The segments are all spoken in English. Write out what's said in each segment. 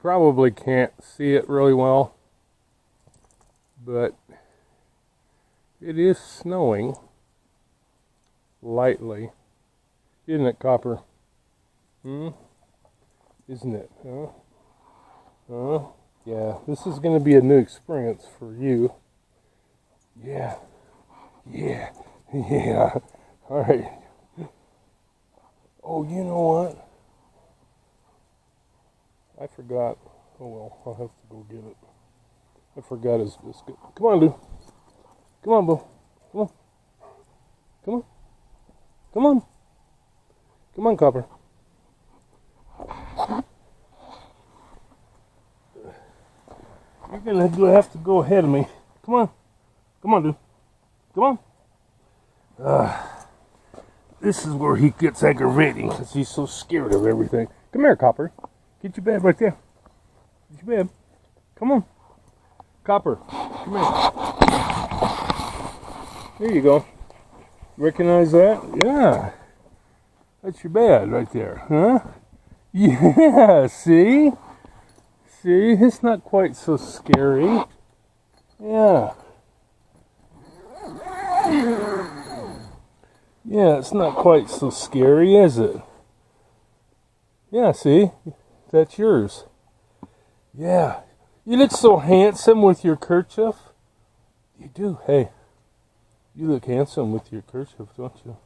probably can't see it really well, but it is snowing lightly. Isn't it, Copper? Isn't it? Yeah, this is going to be a new experience for you. Yeah. All right. Oh, you know what? I forgot. Oh well, I'll have to go get it. I forgot his biscuit. Come on, Lou. Come on, Boo. Come on. Come on. Come on. Come on, Copper. You're gonna have to go ahead of me. Come on. Come on, Lou. Come on. This is where he gets aggravating because he's so scared of everything. Come here, Copper. Get your bed right there. Get your bed. Come on. Copper, come here. There you go. Recognize that? Yeah. That's your bed right there, huh? Yeah, see? See? It's not quite so scary. Yeah. Yeah, it's not quite so scary, is it? Yeah, see? That's yours. Yeah. You look so handsome with your kerchief. You do. Hey, you look handsome with your kerchief, don't you?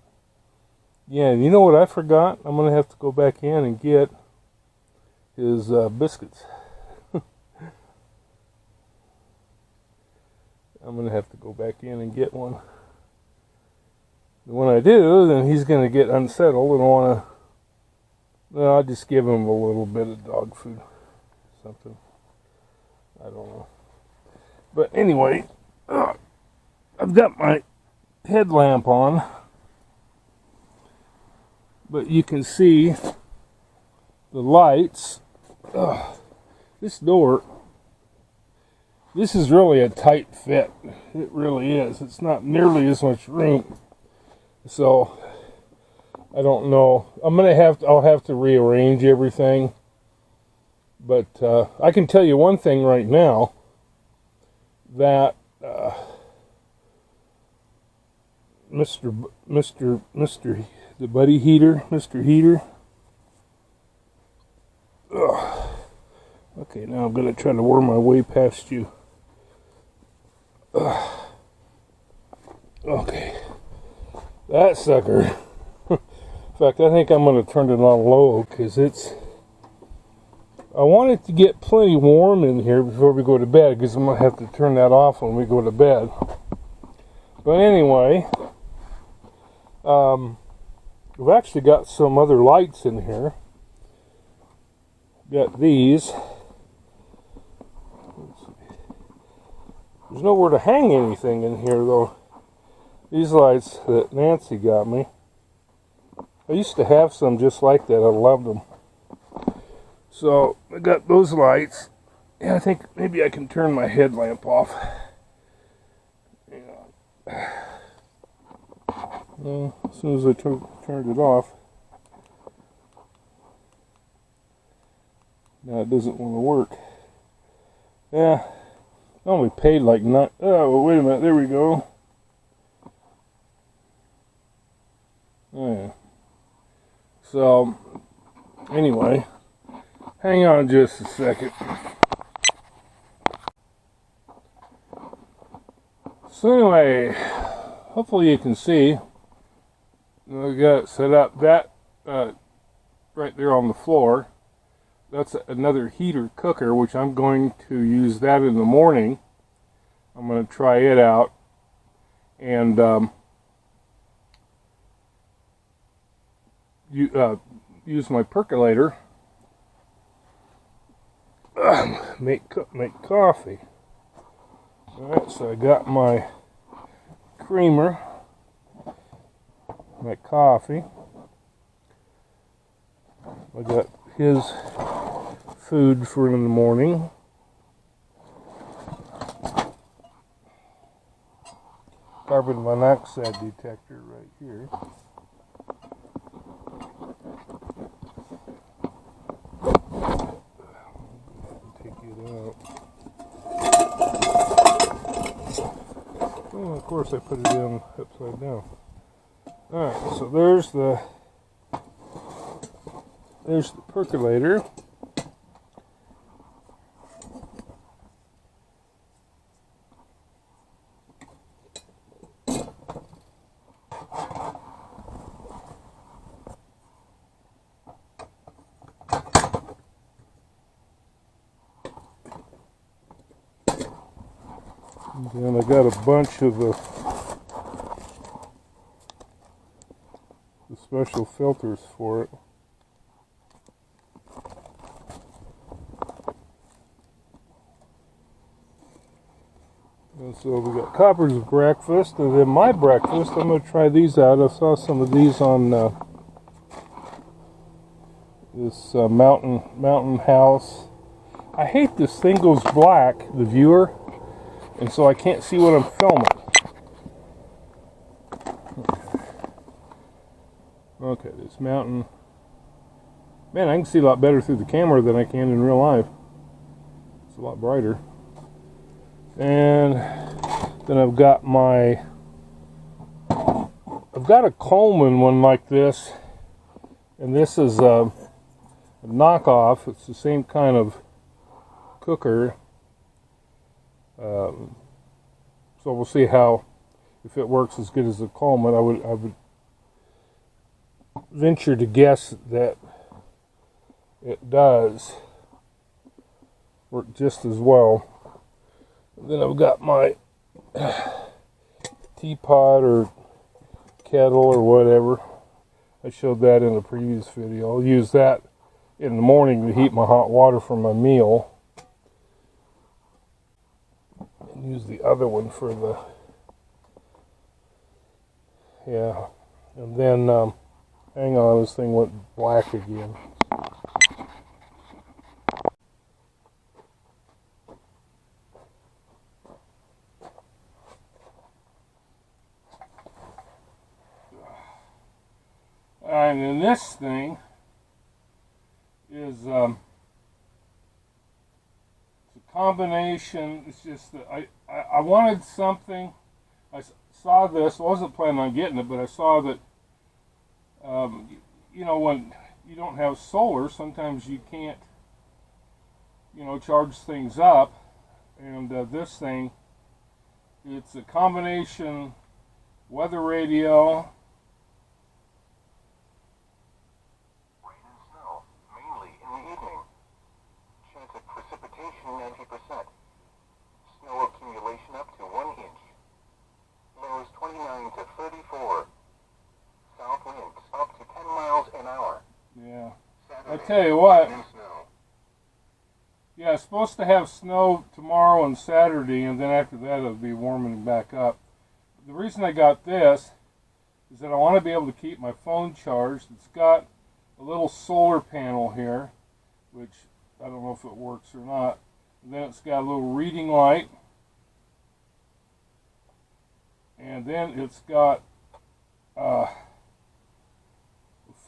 Yeah, and you know what I forgot? I'm going to have to go back in and get his biscuits. I'm going to have to go back in and get one. And when I do, then he's going to get unsettled and want to... Well, I'll just give him a little bit of dog food. Something. I don't know. But anyway, I've got my headlamp on. But you can see the lights. This door, this is really a tight fit. It really is. It's not nearly as much room. So, I don't know. I'll have to rearrange everything. But I can tell you one thing right now, that Mr. the buddy heater, Mr. Heater. Okay, now I'm going to try to worm my way past you. Okay, that sucker. In fact, I think I'm going to turn it on low because I want it to get plenty warm in here before we go to bed, because I'm going to have to turn that off when we go to bed. But anyway, we've actually got some other lights in here. Got these. There's nowhere to hang anything in here, though. These lights that Nancy got me. I used to have some just like that. I loved them. So, I got those lights. Yeah, I think maybe I can turn my headlamp off. Well, as soon as I turned it off. Now it doesn't want to work. Yeah, I only paid like not. Oh, wait a minute. There we go. Oh, yeah. So, anyway. Hang on just a second. So anyway, hopefully you can see. I got it set up. That right there on the floor. That's another heater cooker, which I'm going to use that in the morning. I'm going to try it out. And use my percolator. Make coffee. Alright, so I got my creamer, my coffee. I got his food for in the morning. Carbon monoxide detector right here. Oh, of course I put it in upside down. Alright, so there's the percolator. And then I got a bunch of the special filters for it. And so we got Copper's breakfast, and then my breakfast. I'm going to try these out. I saw some of these on this mountain house. I hate this thing goes black, the viewer, and so I can't see what I'm filming. Okay, this mountain. Man, I can see a lot better through the camera than I can in real life. It's a lot brighter. And then I've got a Coleman one like this, and this is a knockoff. It's the same kind of cooker. So we'll see if it works as good as the Coleman. I would venture to guess that it does work just as well. And then I've got my teapot or kettle or whatever. I showed that in a previous video. I'll use that in the morning to heat my hot water for my meal. And use the other one for the... Yeah. And then, hang on, this thing went black again. And then this thing is it's a combination. It's just that I wanted something. I saw this. I wasn't planning on getting it, but I saw that you know, when you don't have solar, sometimes you can't, you know, charge things up. And this thing, it's a combination weather radio. Rain and snow, mainly in the evening. Chance of precipitation 90%. Snow accumulation up to 1 inch. Lows 29 to 34. South winds up to 10 miles an hour. Yeah. Saturday, I tell you what. rain and snow. Yeah, it's supposed to have snow tomorrow and Saturday, and then after that it'll be warming back up. The reason I got this is that I want to be able to keep my phone charged. It's got a little solar panel here, which I don't know if it works or not. And then it's got a little reading light. And then it's got a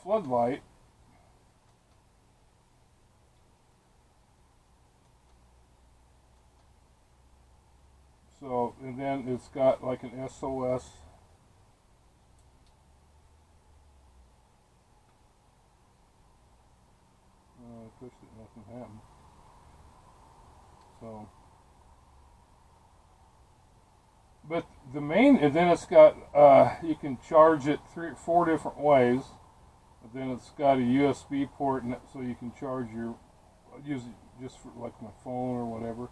floodlight. So, and then it's got like an SOS. I pushed it, nothing happened. So, but the main, and then it's got, you can charge it 4 different ways. But then it's got a USB port, so you can charge use it just for like my phone or whatever.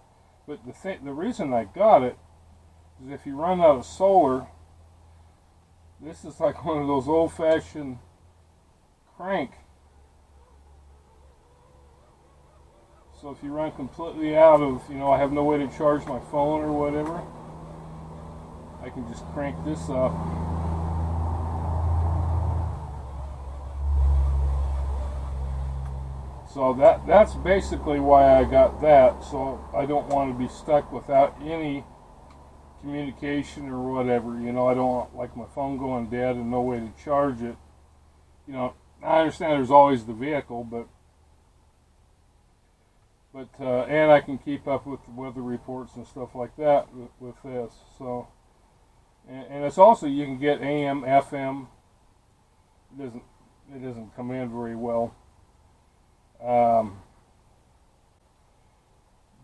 But the reason I got it is if you run out of solar, this is like one of those old-fashioned crank. So if you run completely out of, you know, I have no way to charge my phone or whatever, I can just crank this up. So that's basically why I got that, so I don't want to be stuck without any communication or whatever. You know, I don't want like my phone going dead and no way to charge it. You know, I understand there's always the vehicle, but and I can keep up with the weather reports and stuff like that with this. So and it's also, you can get AM, FM. It doesn't come in very well.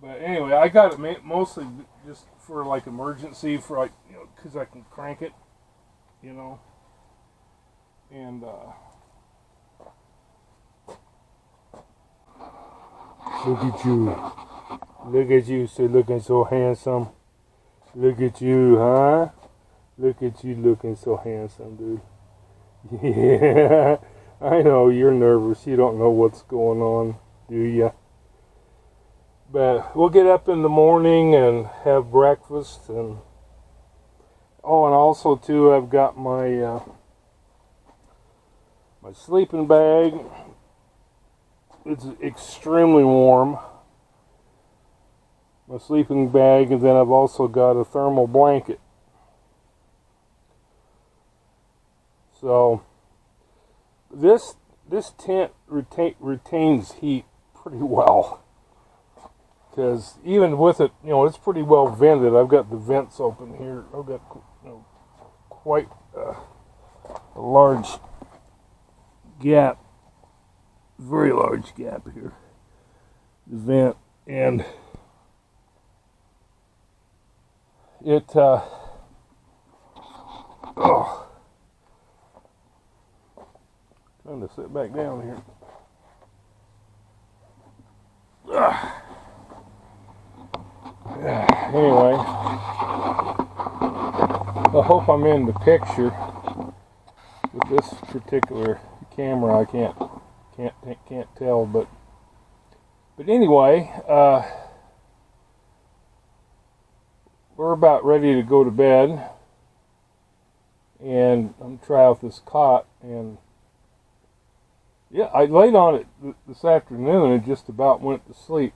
But anyway, I got it mostly just for like emergency, for like, you know, because I can crank it, you know. And look at you. Look at you, so looking so handsome. Look at you, huh? Look at you looking so handsome, dude. Yeah, I know you're nervous. You don't know what's going on, do you? But we'll get up in the morning and have breakfast, and oh, and also too, I've got my my sleeping bag. It's extremely warm. My sleeping bag, and then I've also got a thermal blanket. So this tent retains heat pretty well, because even with it, you know, it's pretty well vented. I've got the vents open here. I've got, you know, quite a large gap, very large gap here. The vent, and it trying to sit back down here. Anyway, I hope I'm in the picture with this particular camera. I can't tell, but anyway, we're about ready to go to bed, and I'm trying out this cot, and yeah, I laid on it this afternoon and just about went to sleep.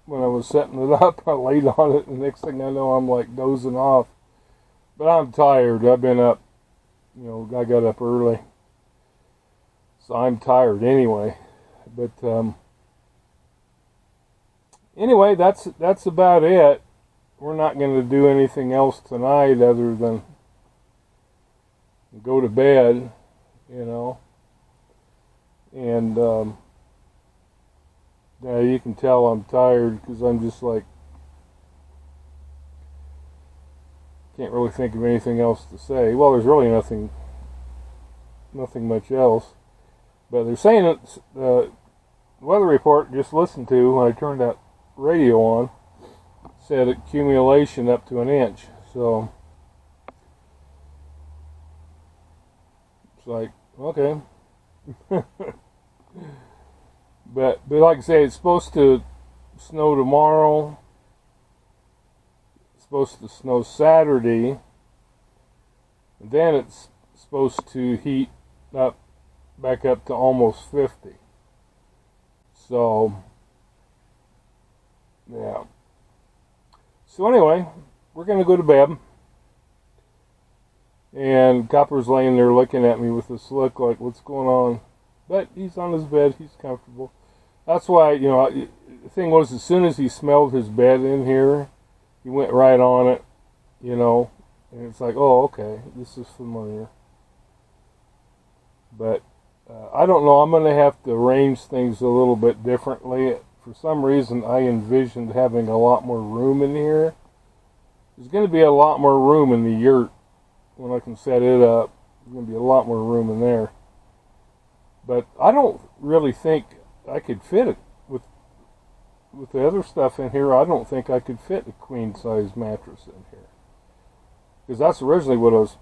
When I was setting it up, I laid on it, and the next thing I know, I'm like dozing off. But I'm tired. I've been up, you know, I got up early, so I'm tired anyway. But anyway, that's about it. We're not going to do anything else tonight other than go to bed, you know. And yeah, you can tell I'm tired because I'm just like, can't really think of anything else to say. Well, there's really nothing much else. But they're saying that the weather report just listened to when I turned that radio on said accumulation up to 1 inch. So it's like, okay. But like I say, it's supposed to snow tomorrow. It's supposed to snow Saturday. And then it's supposed to heat up back up to almost 50. So yeah. So anyway, we're going to go to bed. And Copper's laying there looking at me with this look like, what's going on? But he's on his bed. He's comfortable. That's why, you know, the thing was, as soon as he smelled his bed in here, he went right on it, you know. And it's like, oh, okay, this is familiar. But I don't know. I'm going to have to arrange things a little bit differently. For some reason, I envisioned having a lot more room in here. There's going to be a lot more room in the yurt when I can set it up. There's going to be a lot more room in there. But I don't really think I could fit it with the other stuff in here. I don't think I could fit a queen size mattress in here, because that's originally what I was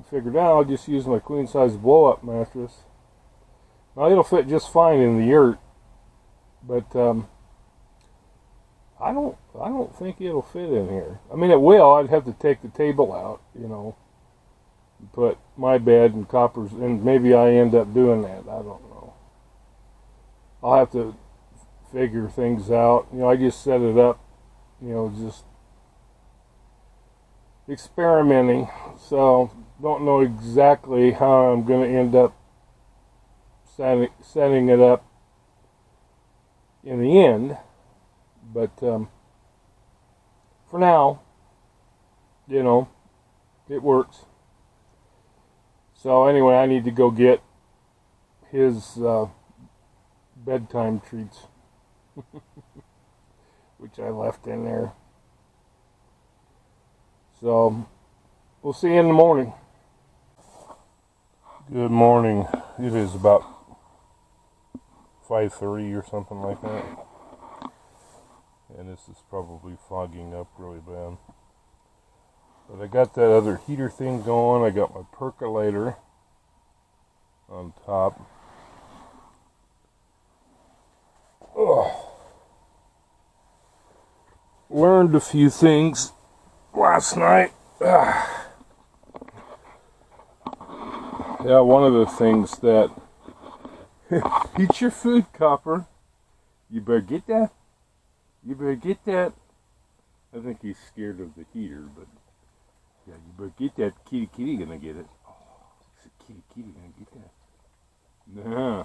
figured out. I'll just use my queen size blow up mattress. Now it'll fit just fine in the yurt, but I don't think it'll fit in here. I mean, it will. I'd have to take the table out, you know, and put my bed and Copper's, and maybe I end up doing that. I don't know. I'll have to figure things out. You know, I just set it up, you know, just experimenting. So don't know exactly how I'm going to end up setting it up in the end. But for now, you know, It works. So anyway, I need to go get his bedtime treats, which I left in there. So we'll see you in the morning. Good morning. It is about 5:30 or something like that. And this is probably fogging up really bad. But I got that other heater thing going. I got my percolator on top. Ugh. Learned a few things last night. Yeah, one of the things that eat your food, copper. You better get that. You better get that. I think he's scared of the heater, but yeah, you better get that. Kitty gonna get it. Oh, is kitty gonna get that? Nah.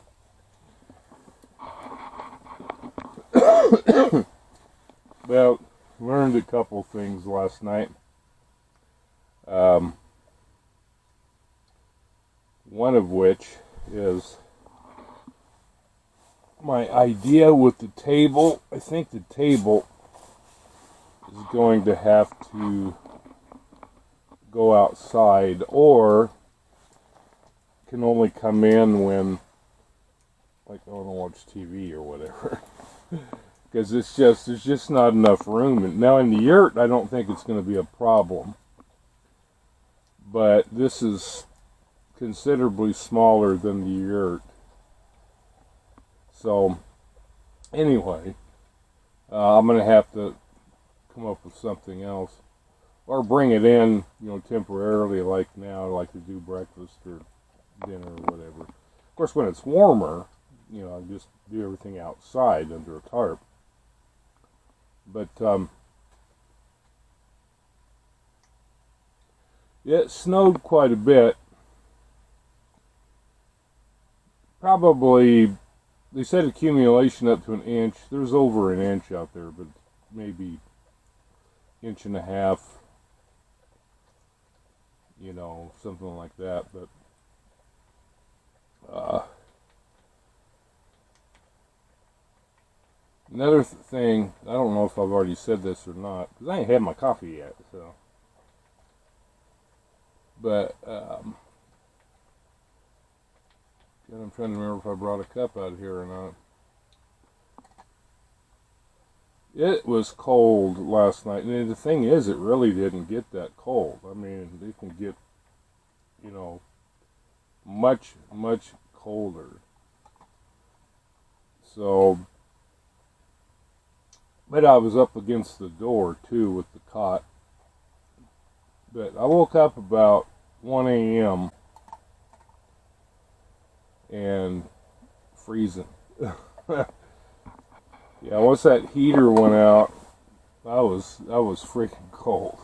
Well, learned a couple things last night. One of which is my idea with the table. I think the table is going to have to go outside, or can only come in when, like, I want to watch TV or whatever. Because there's just not enough room. And now in the yurt, I don't think it's going to be a problem. But this is considerably smaller than the yurt. So, anyway, I'm going to have to come up with something else. Or bring it in, temporarily, like now, like to do breakfast or dinner or whatever. Of course, when it's warmer, I just do everything outside under a tarp. But, it snowed quite a bit. Probably, they said accumulation up to an inch. There's over an inch out there, but maybe inch and a half, something like that. But another thing, I don't know if I've already said this or not, because I ain't had my coffee yet, so. But, I'm trying to remember if I brought a cup out here or not. It was cold last night, and the thing is, it really didn't get that cold. I mean, they can get, much, much colder. So, but I was up against the door, too, with the cot. But I woke up about 1 a.m. and freezing. Yeah, once that heater went out, I was freaking cold.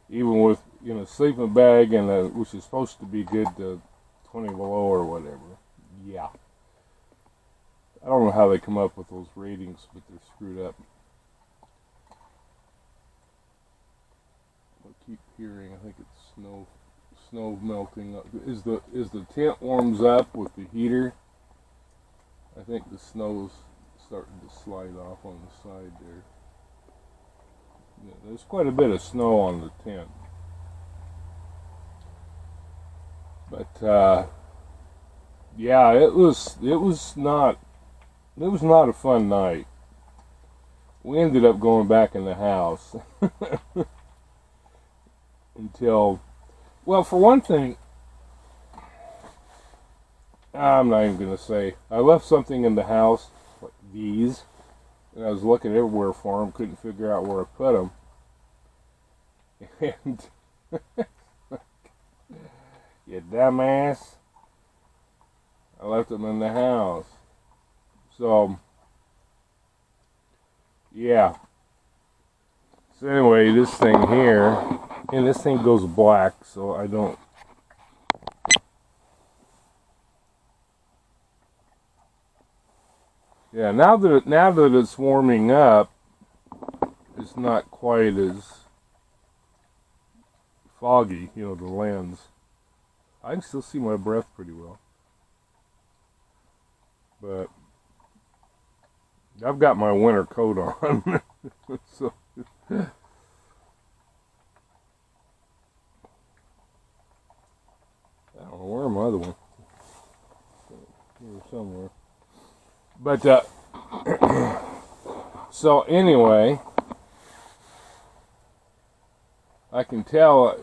Even with sleeping bag and which is supposed to be good to 20 below or whatever. Yeah, I don't know how they come up with those ratings, but they're screwed up. I keep hearing. I think it's snow melting up. As the tent warms up with the heater, I think the snow's starting to slide off on the side there. Yeah, there's quite a bit of snow on the tent. But yeah, it was not a fun night. We ended up going back in the house until, well, for one thing, I'm not even gonna say. I left something in the house, like these, and I was looking everywhere for them, couldn't figure out where I put them, and you dumbass, I left them in the house. So, yeah. So anyway, this thing here, and this thing goes black, so I don't. Yeah, now that it's warming up, it's not quite as foggy, you know, the lens. I can still see my breath pretty well. But I've got my winter coat on. So I don't know, where my other one? Here somewhere. But so anyway, I can tell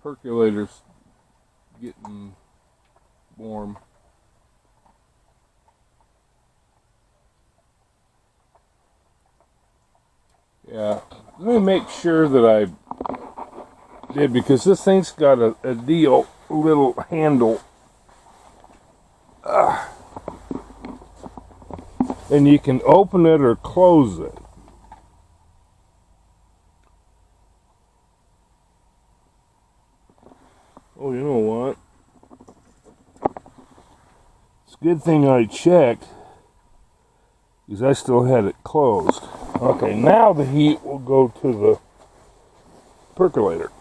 percolator's getting warm. Yeah, let me make sure that I did, because this thing's got a little handle. And you can open it or close it. Oh, you know what? It's a good thing I checked, because I still had it closed. Okay, now the heat will go to the percolator.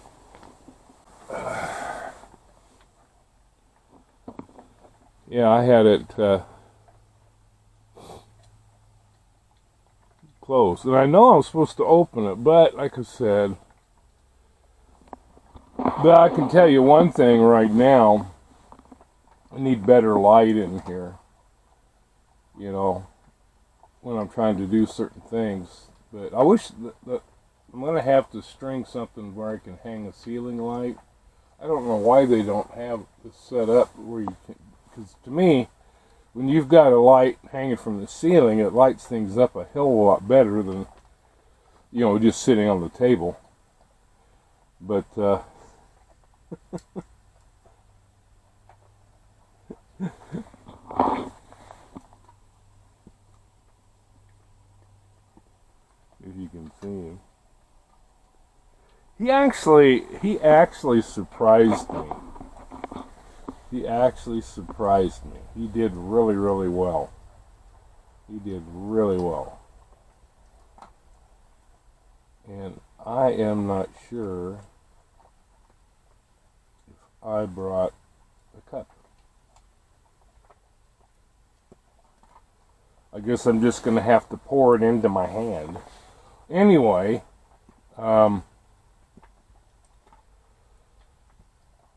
Yeah, I had it closed. And I know I'm supposed to open it, but like I said, but I can tell you one thing right now. I need better light in here, you know, when I'm trying to do certain things. But I wish that I'm going to have to string something where I can hang a ceiling light. I don't know why they don't have this set up where you can, because to me, when you've got a light hanging from the ceiling, it lights things up a hell of a lot better than, you know, just sitting on the table. But if you can see him, he actually surprised me. He actually surprised me. He did really, really well. He did really well. And I am not sure if I brought a cup. I guess I'm just going to have to pour it into my hand. Anyway,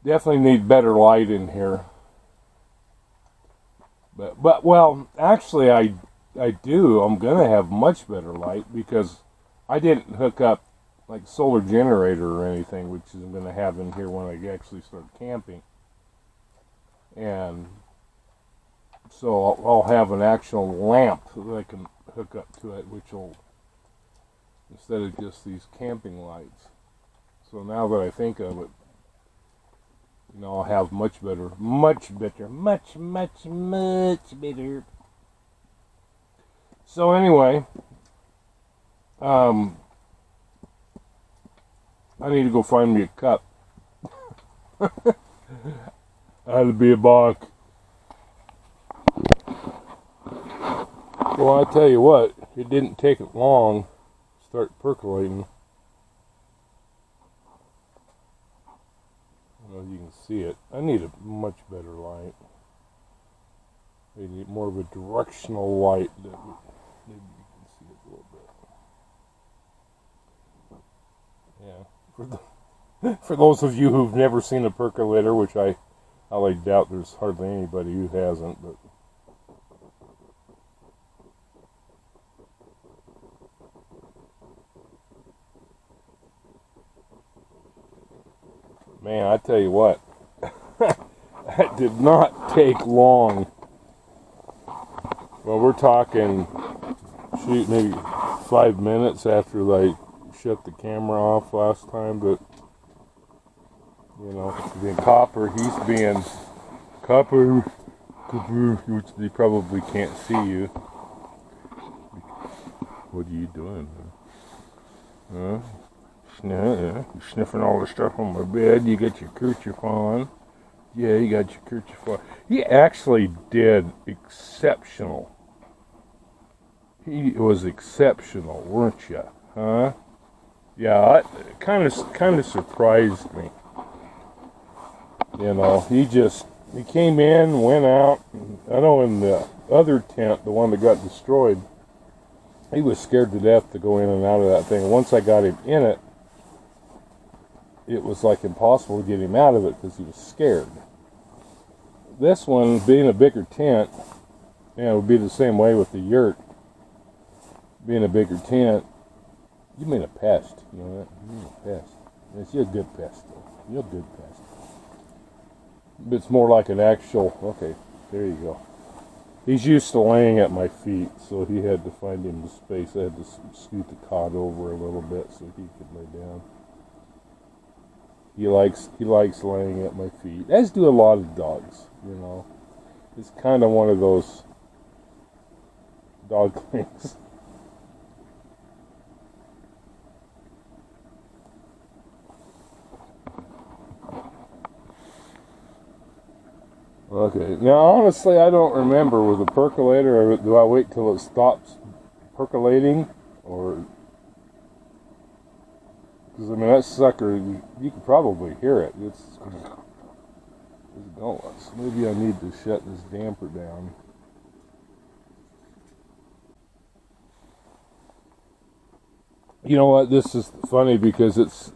definitely need better light in here. But well, actually I do. I'm going to have much better light, because I didn't hook up like solar generator or anything, which I'm going to have in here when I actually start camping. And so I'll have an actual lamp that I can hook up to it, which will, instead of just these camping lights. So now that I think of it, you know, I'll have much better. So anyway, I need to go find me a cup. That'd be a bonk. Well, I tell you what, it didn't take it long to start percolating. I don't know if you can see it. I need a much better light. I need more of a directional light that maybe you can see it a little bit. Yeah. For those of you who've never seen a percolator, which I highly doubt there's hardly anybody who hasn't, but man, I tell you what, that did not take long. Well, we're talking, shoot, maybe 5 minutes after I shut the camera off last time, but, you know, being Copper, he's being Copper, which they probably can't see you. What are you doing? Huh? You're sniffing all the stuff on my bed. You got your kerchief on. Yeah, you got your kerchief on. He actually did exceptional. He was exceptional, weren't you? Huh? Yeah, it kind of surprised me. You know, he came in, went out. I know in the other tent, the one that got destroyed, he was scared to death to go in and out of that thing. Once I got him in it, it was like impossible to get him out of it because he was scared. This one, being a bigger tent, it would be the same way with the yurt. Being a bigger tent, you mean a pest, you know that? You mean a pest. It's you're a good pest, though. You're a good pest. It's more like an actual, okay, there you go. He's used to laying at my feet, so he had to find him the space. I had to scoot the cot over a little bit so he could lay down. He likes laying at my feet, as do a lot of dogs, you know. It's kind of one of those dog things. Okay, now honestly I don't remember with a percolator, or do I wait till it stops percolating, or, because I mean that sucker, you could probably hear it, it's going, so maybe I need to shut this damper down. You know what, this is funny because it's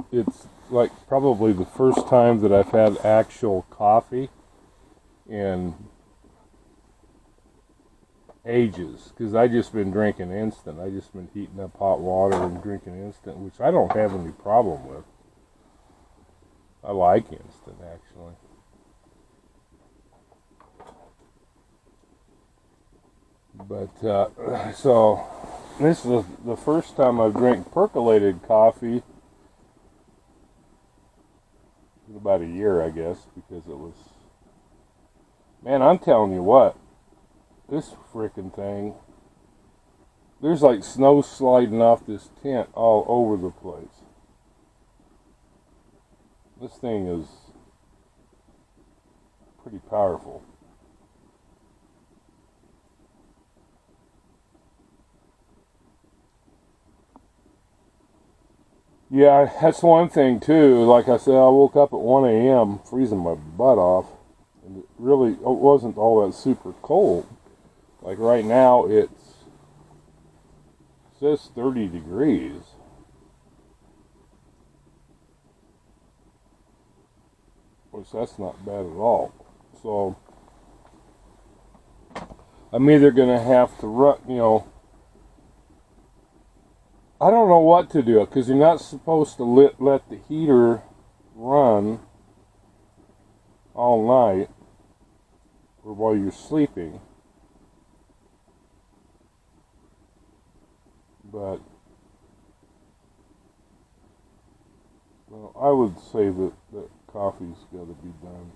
like probably the first time that I've had actual coffee in ages, because I just been drinking instant. I just been heating up hot water and drinking instant, which I don't have any problem with. I like instant, actually. But so this is the first time I've drank percolated coffee in about a year, I guess, because it was, man, I'm telling you what, this frickin' thing, there's like snow sliding off this tent all over the place. This thing is pretty powerful. Yeah, that's one thing too. Like I said, I woke up at 1 a.m. freezing my butt off. And it wasn't all that super cold. Like right now it says 30 degrees. Which that's not bad at all. So I'm either going to have to run, you know, I don't know what to do, because you're not supposed to let the heater run all night or while you're sleeping. But well, I would say that coffee's got to be done.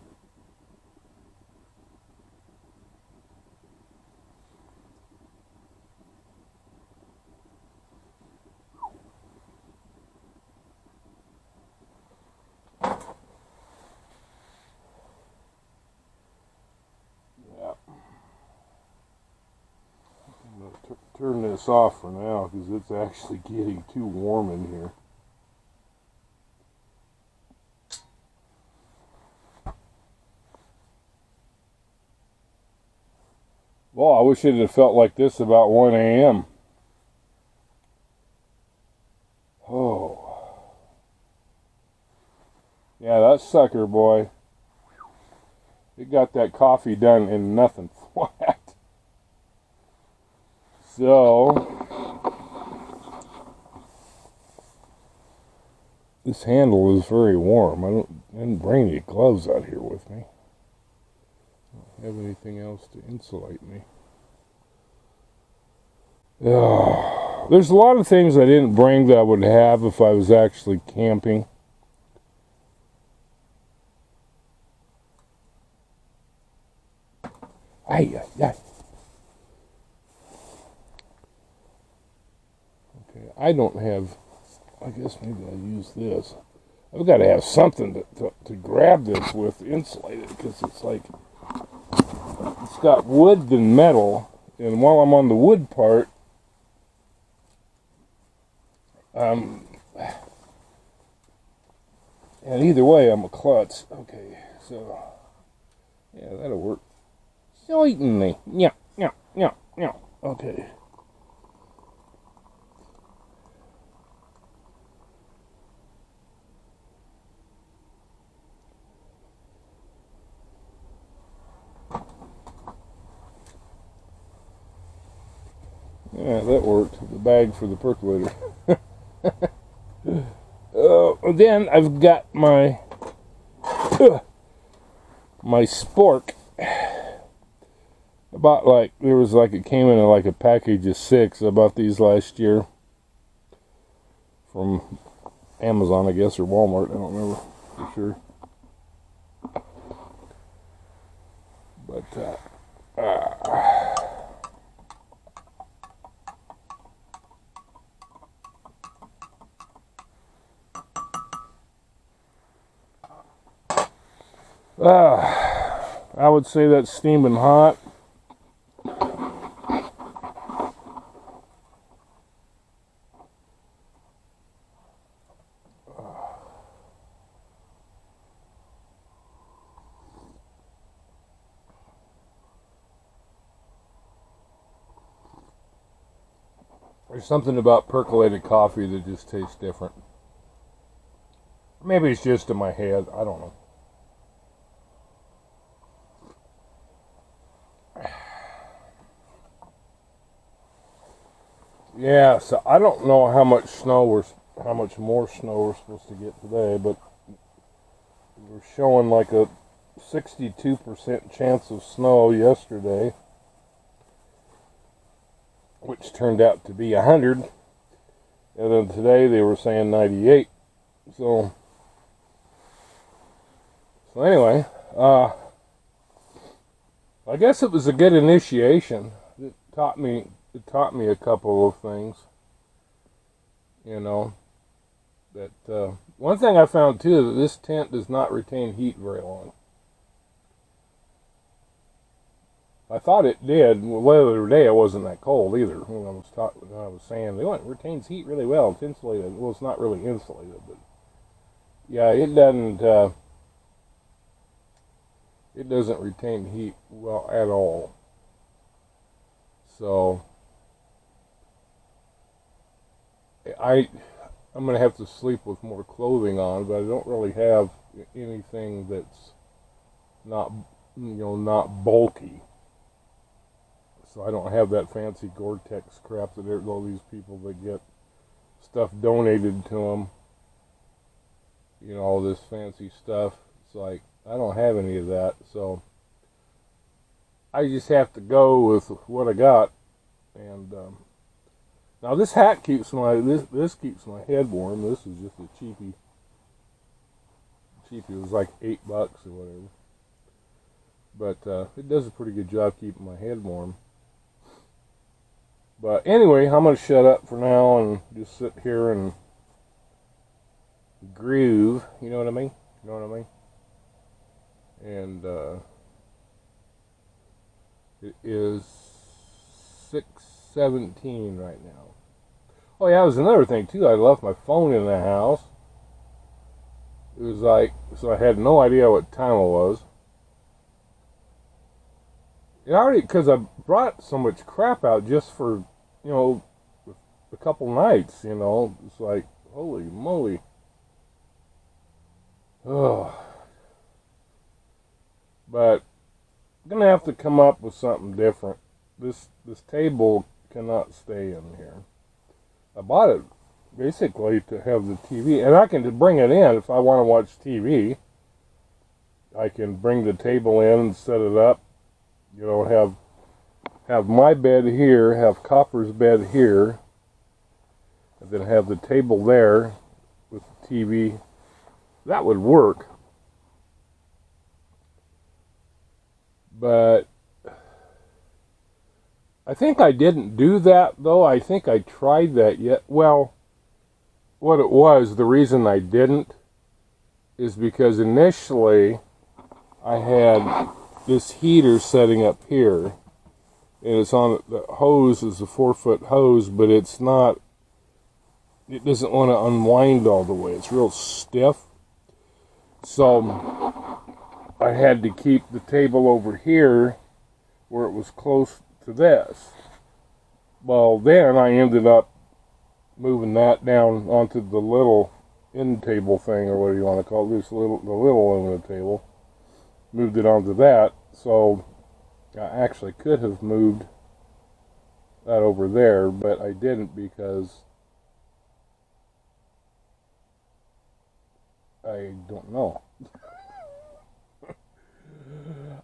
Turn this off for now because it's actually getting too warm in here. Well, I wish it had felt like this about 1 a.m. Oh. Yeah, that sucker, boy. It got that coffee done in nothing flat. So, this handle is very warm. I didn't bring any gloves out here with me. I don't have anything else to insulate me. There's a lot of things I didn't bring that I would have if I was actually camping. Okay, I don't have, I guess maybe I'll use this. I've got to have something to grab this with to insulate it, because it's like, it's got wood and metal, and while I'm on the wood part, And either way, I'm a klutz. Okay, so yeah, that'll work. Certainly. Yeah. Okay. Yeah, that worked. The bag for the percolator. Then I've got my my spork. About like there was like it came in like a package of 6. I bought these last year from Amazon, I guess, or Walmart. I don't remember for sure. But I would say that's steaming hot. There's something about percolated coffee that just tastes different. Maybe it's just in my head. I don't know. Yeah, so I don't know how much more snow we're supposed to get today, but we're showing like a 62% chance of snow yesterday, which turned out to be 100, and then today they were saying 98. So anyway, I guess it was a good initiation. It taught me a couple of things, you know, that one thing I found too, that this tent does not retain heat very long. I thought it did. Well, the other day it wasn't that cold either. When I was saying it retains heat really well. It's insulated. Well, it's not really insulated, but yeah, it doesn't retain heat well at all. So I'm going to have to sleep with more clothing on, but I don't really have anything that's not bulky. So I don't have that fancy Gore-Tex crap that there's all these people that get stuff donated to them. You know, all this fancy stuff. It's like, I don't have any of that, so I just have to go with what I got. And now this hat keeps this keeps my head warm. This is just a cheapie. It was like $8 or whatever. But it does a pretty good job keeping my head warm. But anyway, I'm going to shut up for now and just sit here and groove. You know what I mean? And it is 6:17 right now. Oh yeah, that was another thing too. I left my phone in the house. It was like, so I had no idea what time it was. And already, because I brought so much crap out just for, a couple nights, It's like, holy moly. Oh. But I'm going to have to come up with something different. This table cannot stay in here. I bought it basically to have the TV, and I can bring it in if I want to watch TV. I can bring the table in and set it up. Have my bed here, have Copper's bed here, and then have the table there with the TV. That would work. But I think I didn't do that, though. I think I tried that yet. Well, what it was, the reason I didn't is because initially I had this heater setting up here, and it's on, the hose is a 4-foot hose, but it doesn't want to unwind all the way. It's real stiff. So I had to keep the table over here where it was close to this. Well, then I ended up moving that down onto the little end table thing, or whatever you want to call it, the little end of the table. Moved it onto that, so I actually could have moved that over there, but I didn't because I don't know.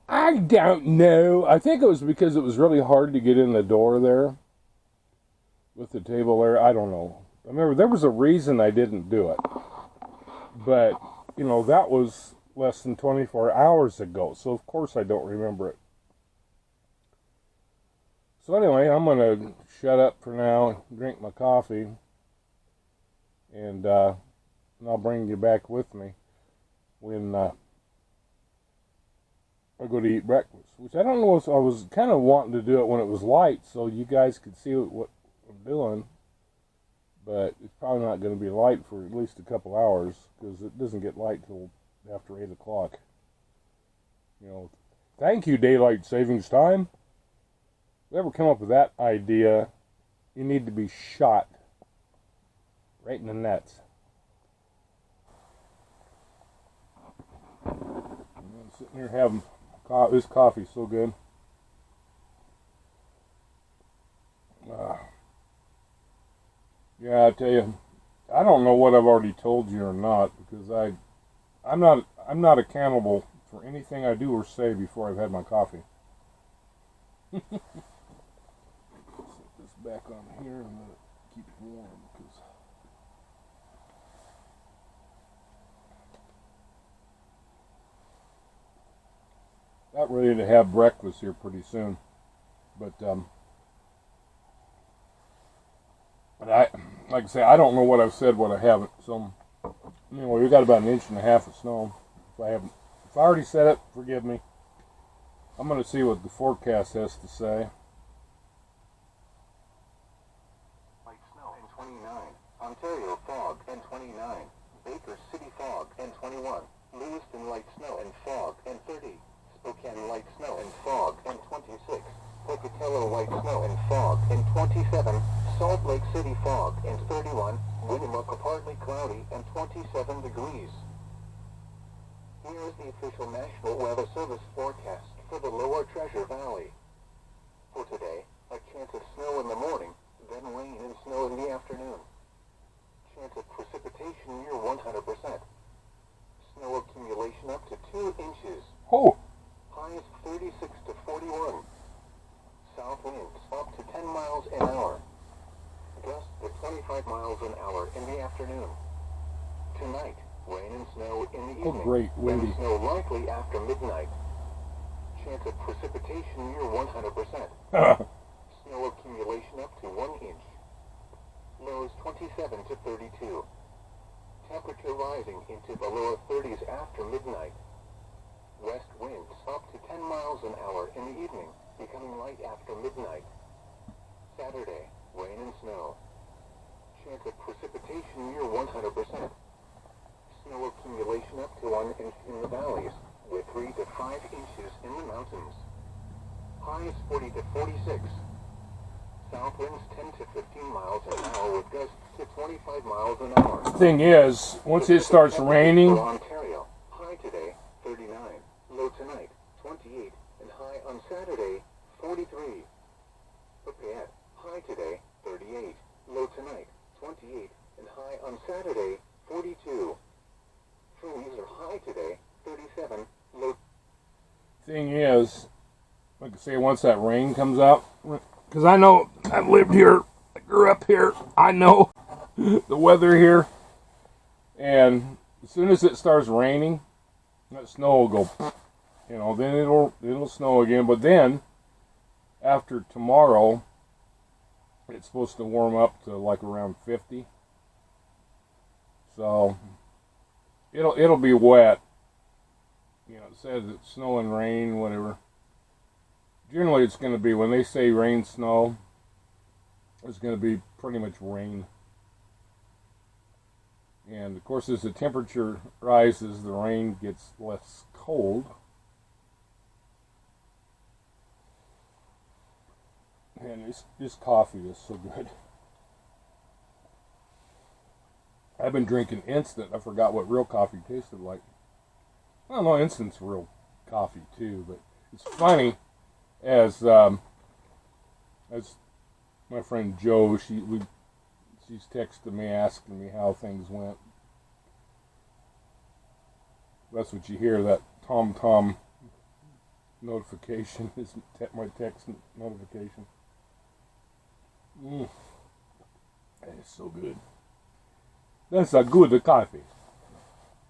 I don't know. I think it was because it was really hard to get in the door there with the table there. I don't know. I remember there was a reason I didn't do it. But, you know, that was less than 24 hours ago, so of course I don't remember it. So anyway, I'm going to shut up for now, drink my coffee, and I'll bring you back with me when I go to eat breakfast. Which I don't know if I was kind of wanting to do it when it was light so you guys could see what I'm doing. But it's probably not going to be light for at least a couple hours because it doesn't get light till after 8 o'clock. You know, thank you, daylight savings time. Whoever come up with that idea, you need to be shot right in the nuts. I'm sitting here having this coffee's so good. Yeah, I tell you, I don't know what I've already told you or not because I'm not accountable for anything I do or say before I've had my coffee. Set this back on here and let it keep it warm because I'm ready to have breakfast here pretty soon. But like I say, I don't know what I've said, what I haven't. So, anyway, we got about 1.5 inches of snow. If I already said it, forgive me. I'm going to see what the forecast has to say. Light snow and 29. Ontario fog and 29. Baker City fog and 21. Lewiston light snow and fog and 30. Spokane light snow and fog and 26. Pocatello light snow and fog and 27. Salt Lake City fog and 31. Winnemucca partly cloudy and 27 degrees. Here is the official National Weather Service forecast for the Lower Treasure Valley. For today, a chance of snow in the morning, then rain and snow in the afternoon. Chance of precipitation near 100%. Snow accumulation up to 2 inches. Oh! Highs 36 to 41. South winds up to 10 miles an hour. Gusts to 25 miles an hour in the afternoon. Tonight, rain and snow in the evening. Oh, great, windy. Then snow likely after midnight. Chance of precipitation near 100%. Snow accumulation up to 1 inch. Lows 27 to 32. Temperature rising into the lower 30s after midnight. West winds up to 10 miles an hour in the evening, becoming light after midnight. Saturday, rain and snow. Chance of precipitation near 100%. Snow accumulation up to 1 inch in the valleys, with 3 to 5 inches in the mountains. Highs 40 to 46. South winds 10 to 15 miles an hour with gusts to 25 miles an hour. Thing is, once it starts raining, For Ontario, high today 39, low tonight 28, and high on Saturday 43. Prepare, high today 38, low tonight 28, and high on Saturday 42. Trees are high today 37, low. thing is, like I say, once that rain comes out, because I know I've lived here, I grew up here, I know the weather here, and as soon as it starts raining, that snow will go, you know, then it'll snow again, but then, after tomorrow, it's supposed to warm up to like around 50, so it'll be wet. You know, it says it's snow and rain, whatever. Generally, it's going to be, when they say rain, snow, it's going to be pretty much rain. And of course, as the temperature rises, the rain gets less cold. And this coffee is so good. I've been drinking instant. I forgot what real coffee tasted like. I don't know, instant's real coffee too, but it's funny as my friend Jo, she's texting me asking me how things went. That's what you hear, that tom notification is my text notification. That is so good. That's a good coffee.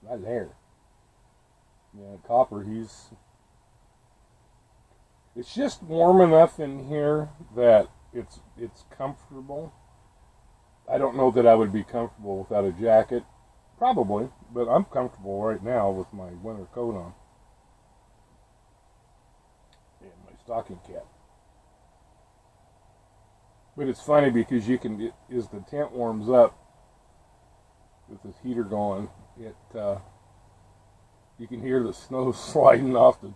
Right there. Yeah, Copper, it's just warm enough in here that it's comfortable. I don't know that I would be comfortable without a jacket. Probably, but I'm comfortable right now with my winter coat on. And my stocking cap. But it's funny because as the tent warms up, with this heater going, you can hear the snow sliding off the.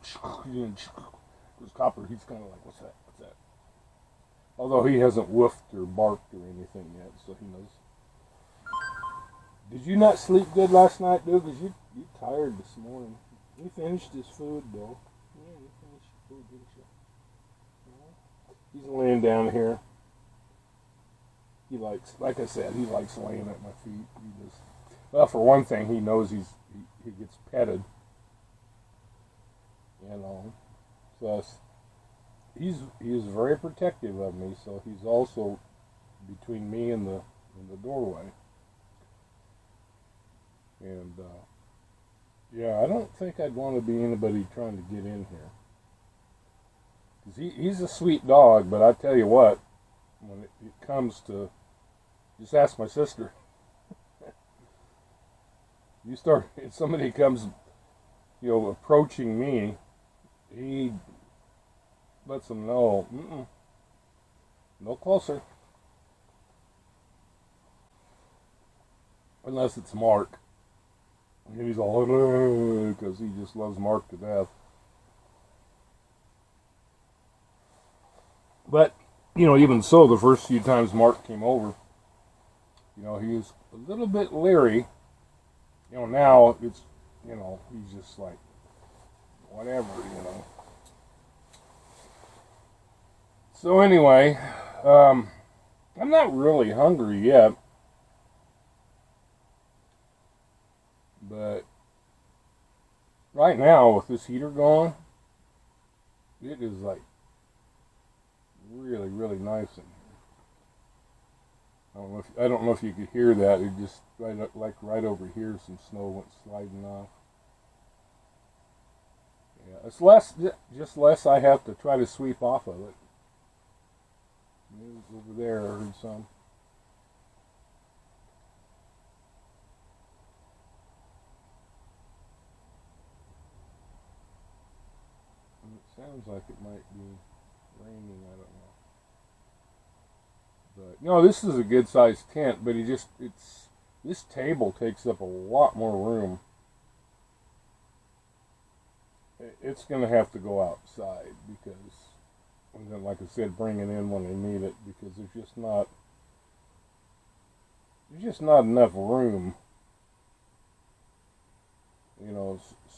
Because Copper, he's kind of like, what's that? What's that? Although he hasn't woofed or barked or anything yet, so he knows. Did you not sleep good last night, dude? Because you tired this morning. You finished his food, though. Yeah, you finished your food, didn't you? He's laying down here. He likes, like I said, he likes laying at my feet. He just, well, for one thing, he knows he gets petted. You know, so he's very protective of me. So he's also between me and the doorway. And yeah, I don't think I'd want to be anybody trying to get in here. Because he's a sweet dog, but I tell you what, when it comes to, just ask my sister. If somebody comes, approaching me, he lets them know, no closer. Unless it's Mark. And he's all, because he just loves Mark to death. But, even so, the first few times Mark came over, he was a little bit leery. Now it's, he's just like, whatever, So anyway, I'm not really hungry yet. But right now, with this heater going, it is like really, really nice in here. I don't know if you could hear that. It just right over here, some snow went sliding off. Yeah, it's less I have to try to sweep off of it. Over there, I heard some. Sounds like it might be raining, I don't know. But this is a good sized tent, but this table takes up a lot more room. It's gonna have to go outside because, and then, like I said, bring it in when I need it, because there's just not enough room,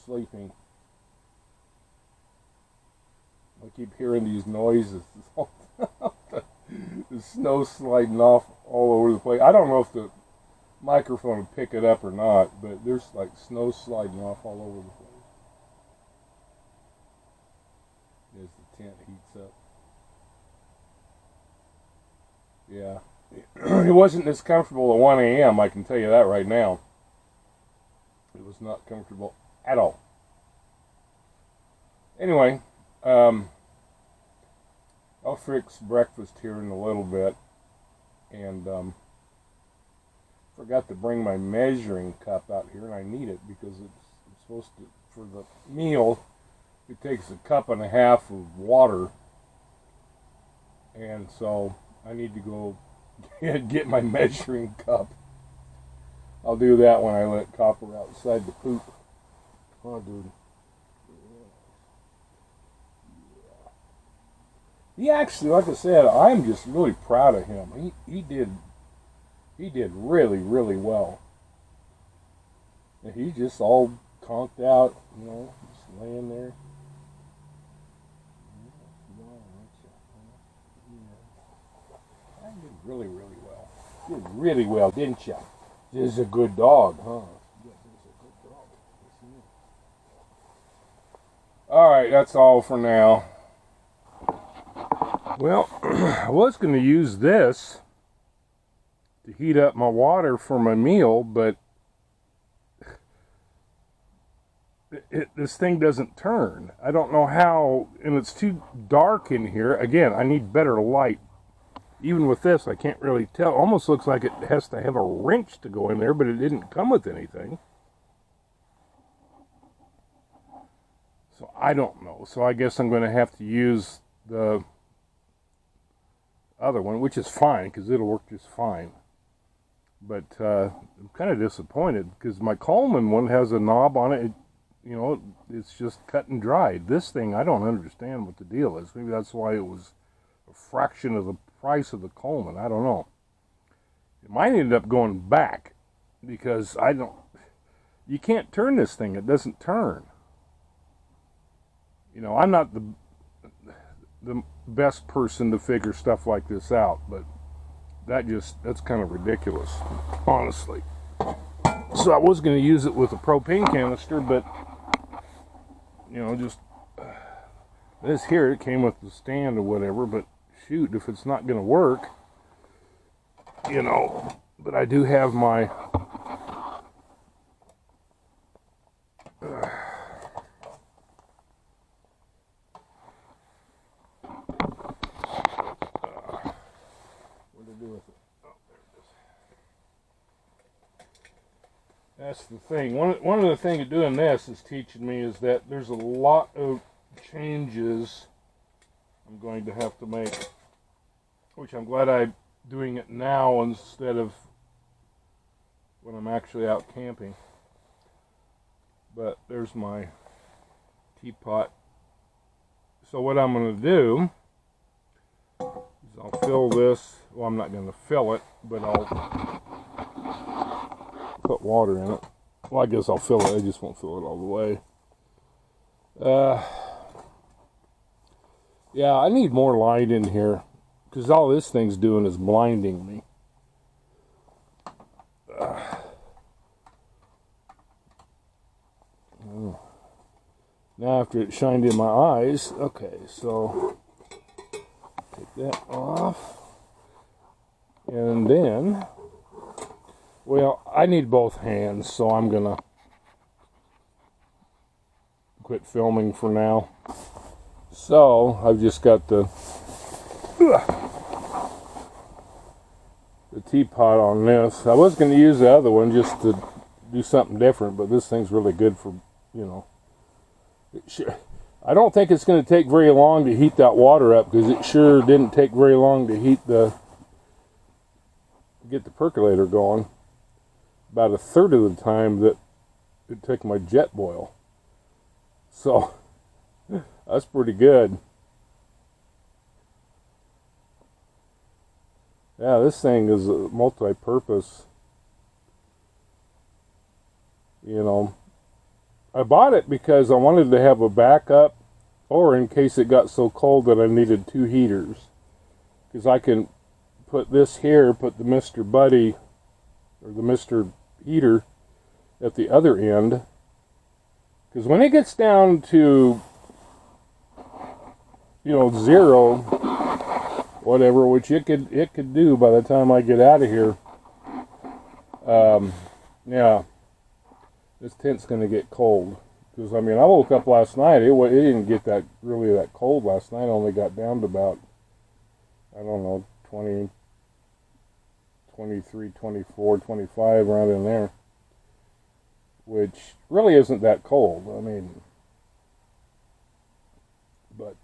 sleeping. I keep hearing these noises. The snow sliding off all over the place. I don't know if the microphone will pick it up or not, but there's like snow sliding off all over the place as the tent heats up. Yeah. It wasn't as comfortable at 1 a.m., I can tell you that right now. It was not comfortable at all. Anyway, I'll fix breakfast here in a little bit, and forgot to bring my measuring cup out here, and I need it because it's supposed to, for the meal, it takes a cup and a half of water, and so I need to go get my measuring cup. I'll do that when I let Copper outside to poop. Oh, dude. He actually, like I said, I'm just really proud of him. He did really, really well. And he's just all conked out, you know, just laying there. I did really, really well. Did really well, didn't you? This is a good dog, huh? Yeah, this is a good dog. Alright, that's all for now. Well, I was going to use this to heat up my water for my meal, but this thing doesn't turn. I don't know how, and it's too dark in here. Again, I need better light. Even with this, I can't really tell. Almost looks like it has to have a wrench to go in there, but it didn't come with anything. So I don't know. So I guess I'm going to have to use the other one, which is fine, because it'll work just fine. But I'm kind of disappointed, because my Coleman one has a knob on it. You know, it's just cut and dried. This thing, I don't understand what the deal is. Maybe that's why it was a fraction of the price of the Coleman. I don't know. Mine ended up going back because you can't turn this thing. It doesn't turn. You know, I'm not the best person to figure stuff like this out, but that's kind of ridiculous, honestly. So I was going to use it with a propane canister, but you know, just this here, it came with the stand or whatever, but shoot, if it's not going to work, you know, but I do have my what to do with it? Oh, there it is. That's the thing. One of the things of doing this is teaching me is that there's a lot of changes I'm going to have to make, which I'm glad I'm doing it now instead of when I'm actually out camping. But there's my teapot. So what I'm going to do is I'll fill this. Well, I'm not going to fill it, but I'll put water in it. Well, I guess I'll fill it. I just won't fill it all the way. Yeah, I need more light in here, because all this thing's doing is blinding me. Now after it shined in my eyes, okay, so take that off. And then, well, I need both hands, so I'm gonna quit filming for now. So I've just got the teapot on this. I was going to use the other one just to do something different, but this thing's really good for, you know. I don't think it's going to take very long to heat that water up, because it sure didn't take very long to get the percolator going. About a third of the time that it took my jet boil. So that's pretty good. Yeah, this thing is a multi-purpose. You know, I bought it because I wanted to have a backup, or in case it got so cold that I needed two heaters. Because I can put this here, put the Mr. Buddy, or the Mr. Heater at the other end. Because when it gets down to, you know, 0, whatever, which it could do by the time I get out of here, yeah, this tent's going to get cold. Because, I mean, I woke up last night, it didn't get really that cold last night. It only got down to about, I don't know, 20, 23, 24, 25, around in there. Which really isn't that cold. I mean, but,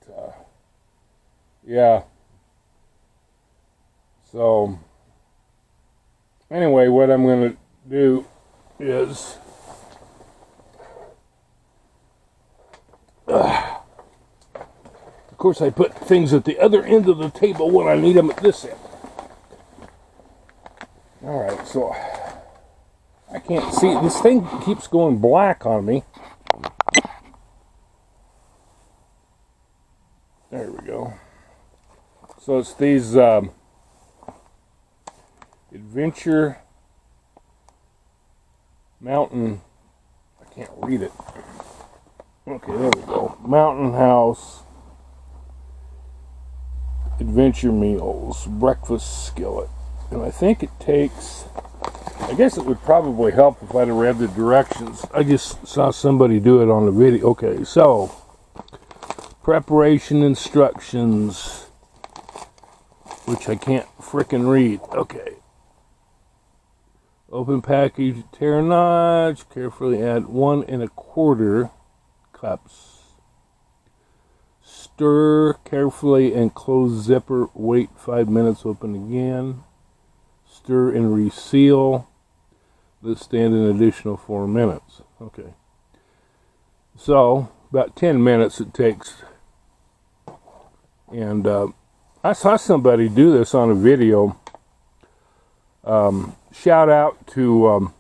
yeah. So, anyway, what I'm going to do is of course I put things at the other end of the table when I need them at this end. Alright, so I can't see. This thing keeps going black on me. There we go. So it's these Adventure Mountain, I can't read it. Okay, there we go. Mountain House Adventure Meals Breakfast Skillet. And I think it takes, I guess it would probably help if I'd have read the directions. I just saw somebody do it on the video. Okay, so preparation instructions, which I can't frickin' read. Okay. Open package, tear notch, carefully add 1 1/4 cups. Stir carefully and close zipper. Wait 5 minutes, open again. Stir and reseal. Let stand an additional 4 minutes. Okay. So, about 10 minutes it takes. And I saw somebody do this on a video. Shout out to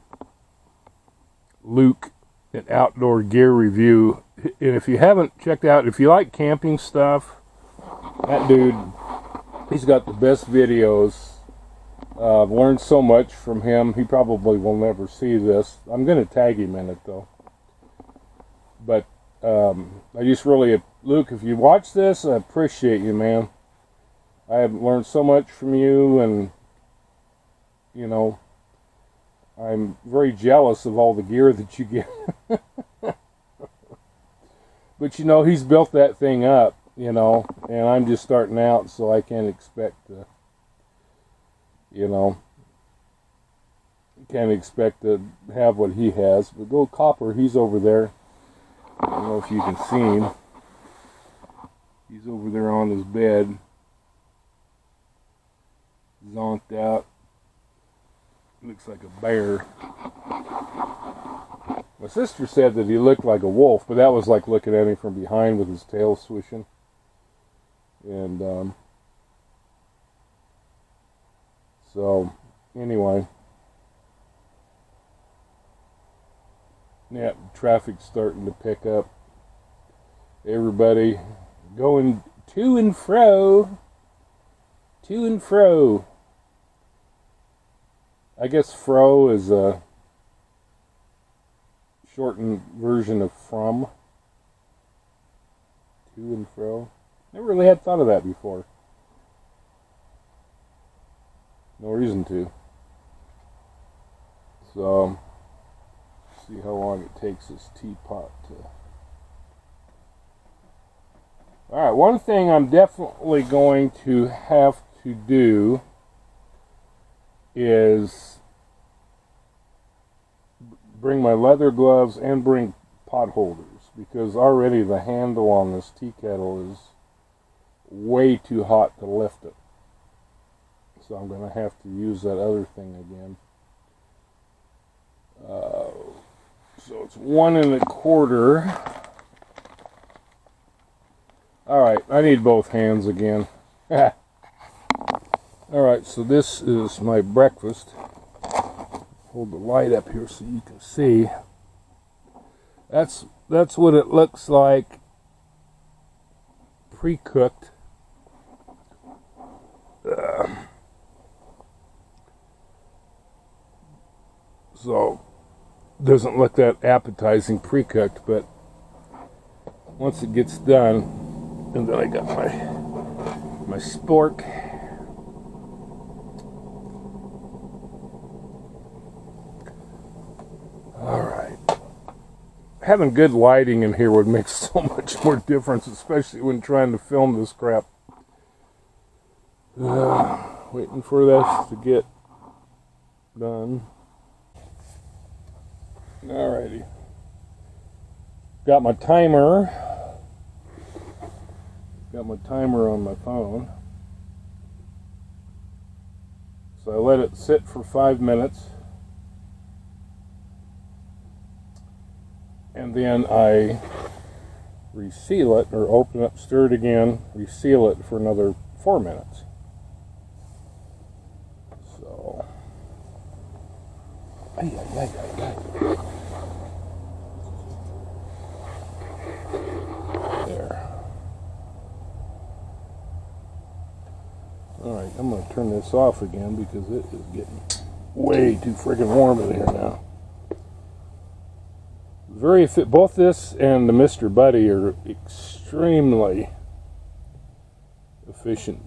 Luke at Outdoor Gear Review. And if you haven't checked out, if you like camping stuff, that dude, he's got the best videos. I've learned so much from him. He probably will never see this. I'm going to tag him in it though. But I just really, Luke, if you watch this, I appreciate you, man. I have learned so much from you, and you know, I'm very jealous of all the gear that you get. But you know, he's built that thing up, you know, and I'm just starting out, so I can't expect to, you know, can't expect to have what he has. But Gold Copper, he's over there. I don't know if you can see him. He's over there on his bed, zonked out. Looks like a bear. My sister said that he looked like a wolf, but that was like looking at him from behind with his tail swishing. And so anyway, yeah, traffic's starting to pick up. Everybody going to and fro. To and fro. I guess fro is a shortened version of from. To and fro. Never really had thought of that before. No reason to. So, see how long it takes this teapot to... Alright, one thing I'm definitely going to have to do is bring my leather gloves and bring pot holders, because already the handle on this tea kettle is way too hot to lift it. So I'm going to have to use that other thing again. So it's 1 1/4. Alright, I need both hands again. Alright, so this is my breakfast. Hold the light up here so you can see. That's what it looks like pre-cooked. So doesn't look that appetizing pre-cooked, but once it gets done, and then I got my spork. Alright. Having good lighting in here would make so much more difference, especially when trying to film this crap. Waiting for this to get done. Alrighty. Got my timer. Got my timer on my phone. So I let it sit for 5 minutes. and then I reseal it, or open up, stir it again, reseal it for another 4 minutes. So, there. Alright, I'm going to turn this off again because it is getting way too freaking warm in here now. Both this and the Mr. Buddy are extremely efficient.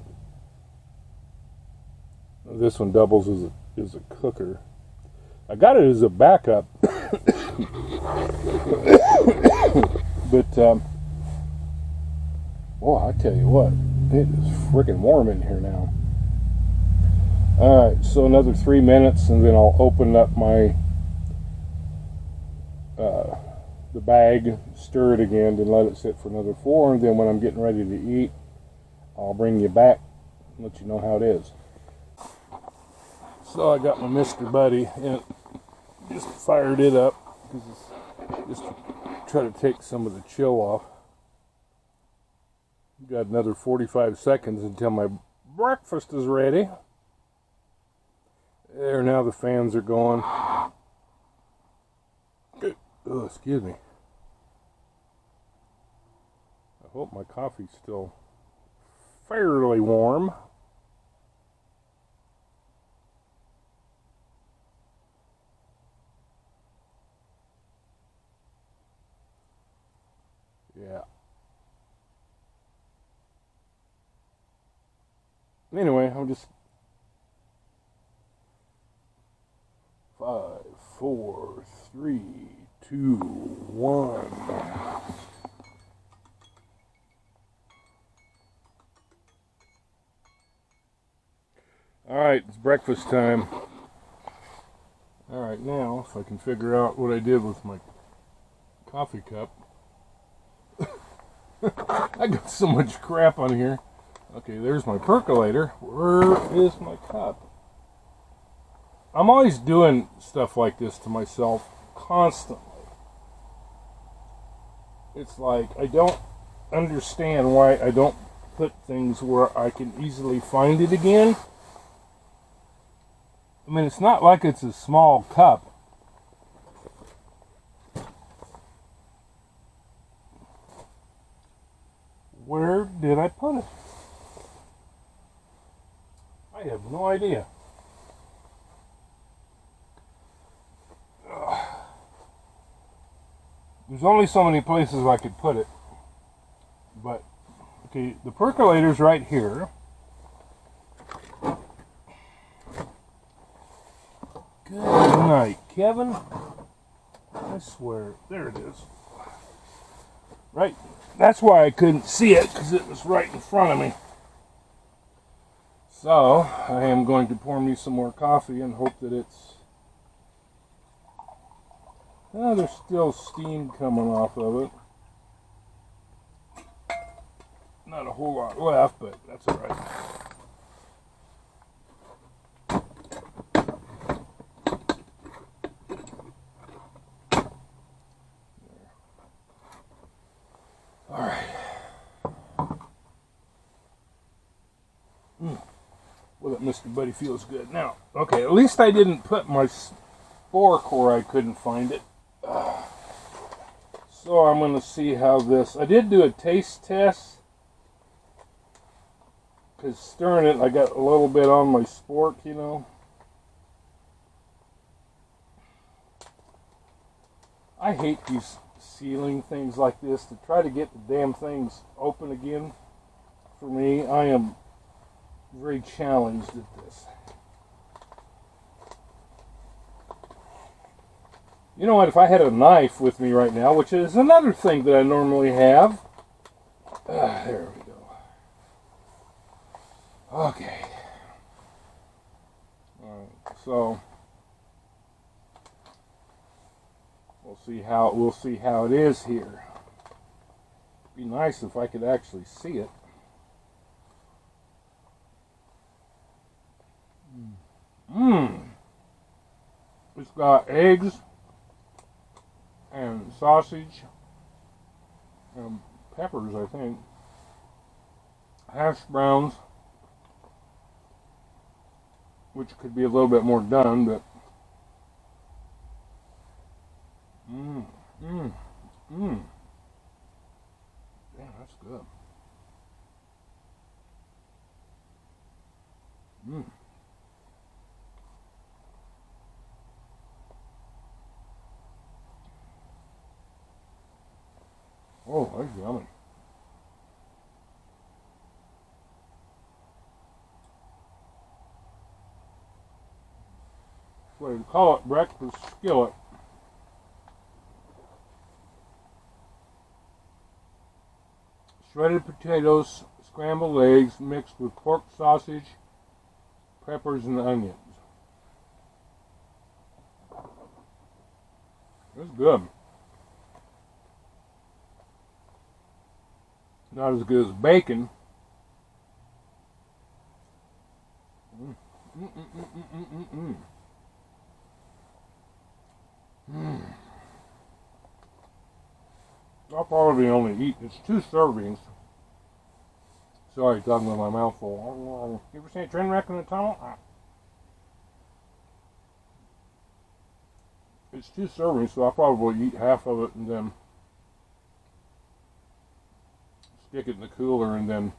This one doubles as a cooker. I got it as a backup, but boy, I tell you what, it is freaking warm in here now. Alright, so another 3 minutes and then I'll open up my the bag, stir it again, then let it sit for another 4, and then when I'm getting ready to eat, I'll bring you back and let you know how it is. So I got my Mr. Buddy and just fired it up just to try to take some of the chill off. Got another 45 seconds until my breakfast is ready. There, now the fans are going. Oh, excuse me. I hope my coffee's still fairly warm. Yeah. Anyway, I'm just 5, 4, 3, 2, 1. Alright, it's breakfast time. Alright, now if I can figure out what I did with my coffee cup. I got so much crap on here. Okay, there's my percolator. Where is my cup? I'm always doing stuff like this to myself constantly. It's like I don't understand why I don't put things where I can easily find it again. I mean, it's not like it's a small cup. Where did I put it? I have no idea. There's only so many places I could put it. But, okay, the percolator's right here. Good night, Kevin. I swear, there it is. Right, that's why I couldn't see it, because it was right in front of me. So, I am going to pour me some more coffee and hope that it's... Oh, there's still steam coming off of it. Not a whole lot left, but that's alright. Alright. Well, that Mr. Buddy feels good. Now, okay, at least I didn't put my fork where I couldn't find it. So I'm going to see how this... I did do a taste test. Because stirring it, I got a little bit on my spork, you know. I hate these sealing things like this. To try to get the damn things open again, for me, I am very challenged at this. You know what, if I had a knife with me right now, which is another thing that I normally have. There we go. Okay. Alright, so we'll see how it is here. It'd be nice if I could actually see it. It's got eggs. and sausage, and peppers, I think. Hash browns, which could be a little bit more done, but yeah, that's good. Oh, that's yummy. What do you call it? Breakfast skillet. Shredded potatoes, scrambled eggs mixed with pork sausage, peppers, and onions. It's good. Not as good as bacon. I'll probably only eat, it's 2 servings. Sorry, talking with my mouth full. You ever seen a train wreck in a tunnel? It's 2 servings, so I'll probably eat half of it and then stick it in the cooler and then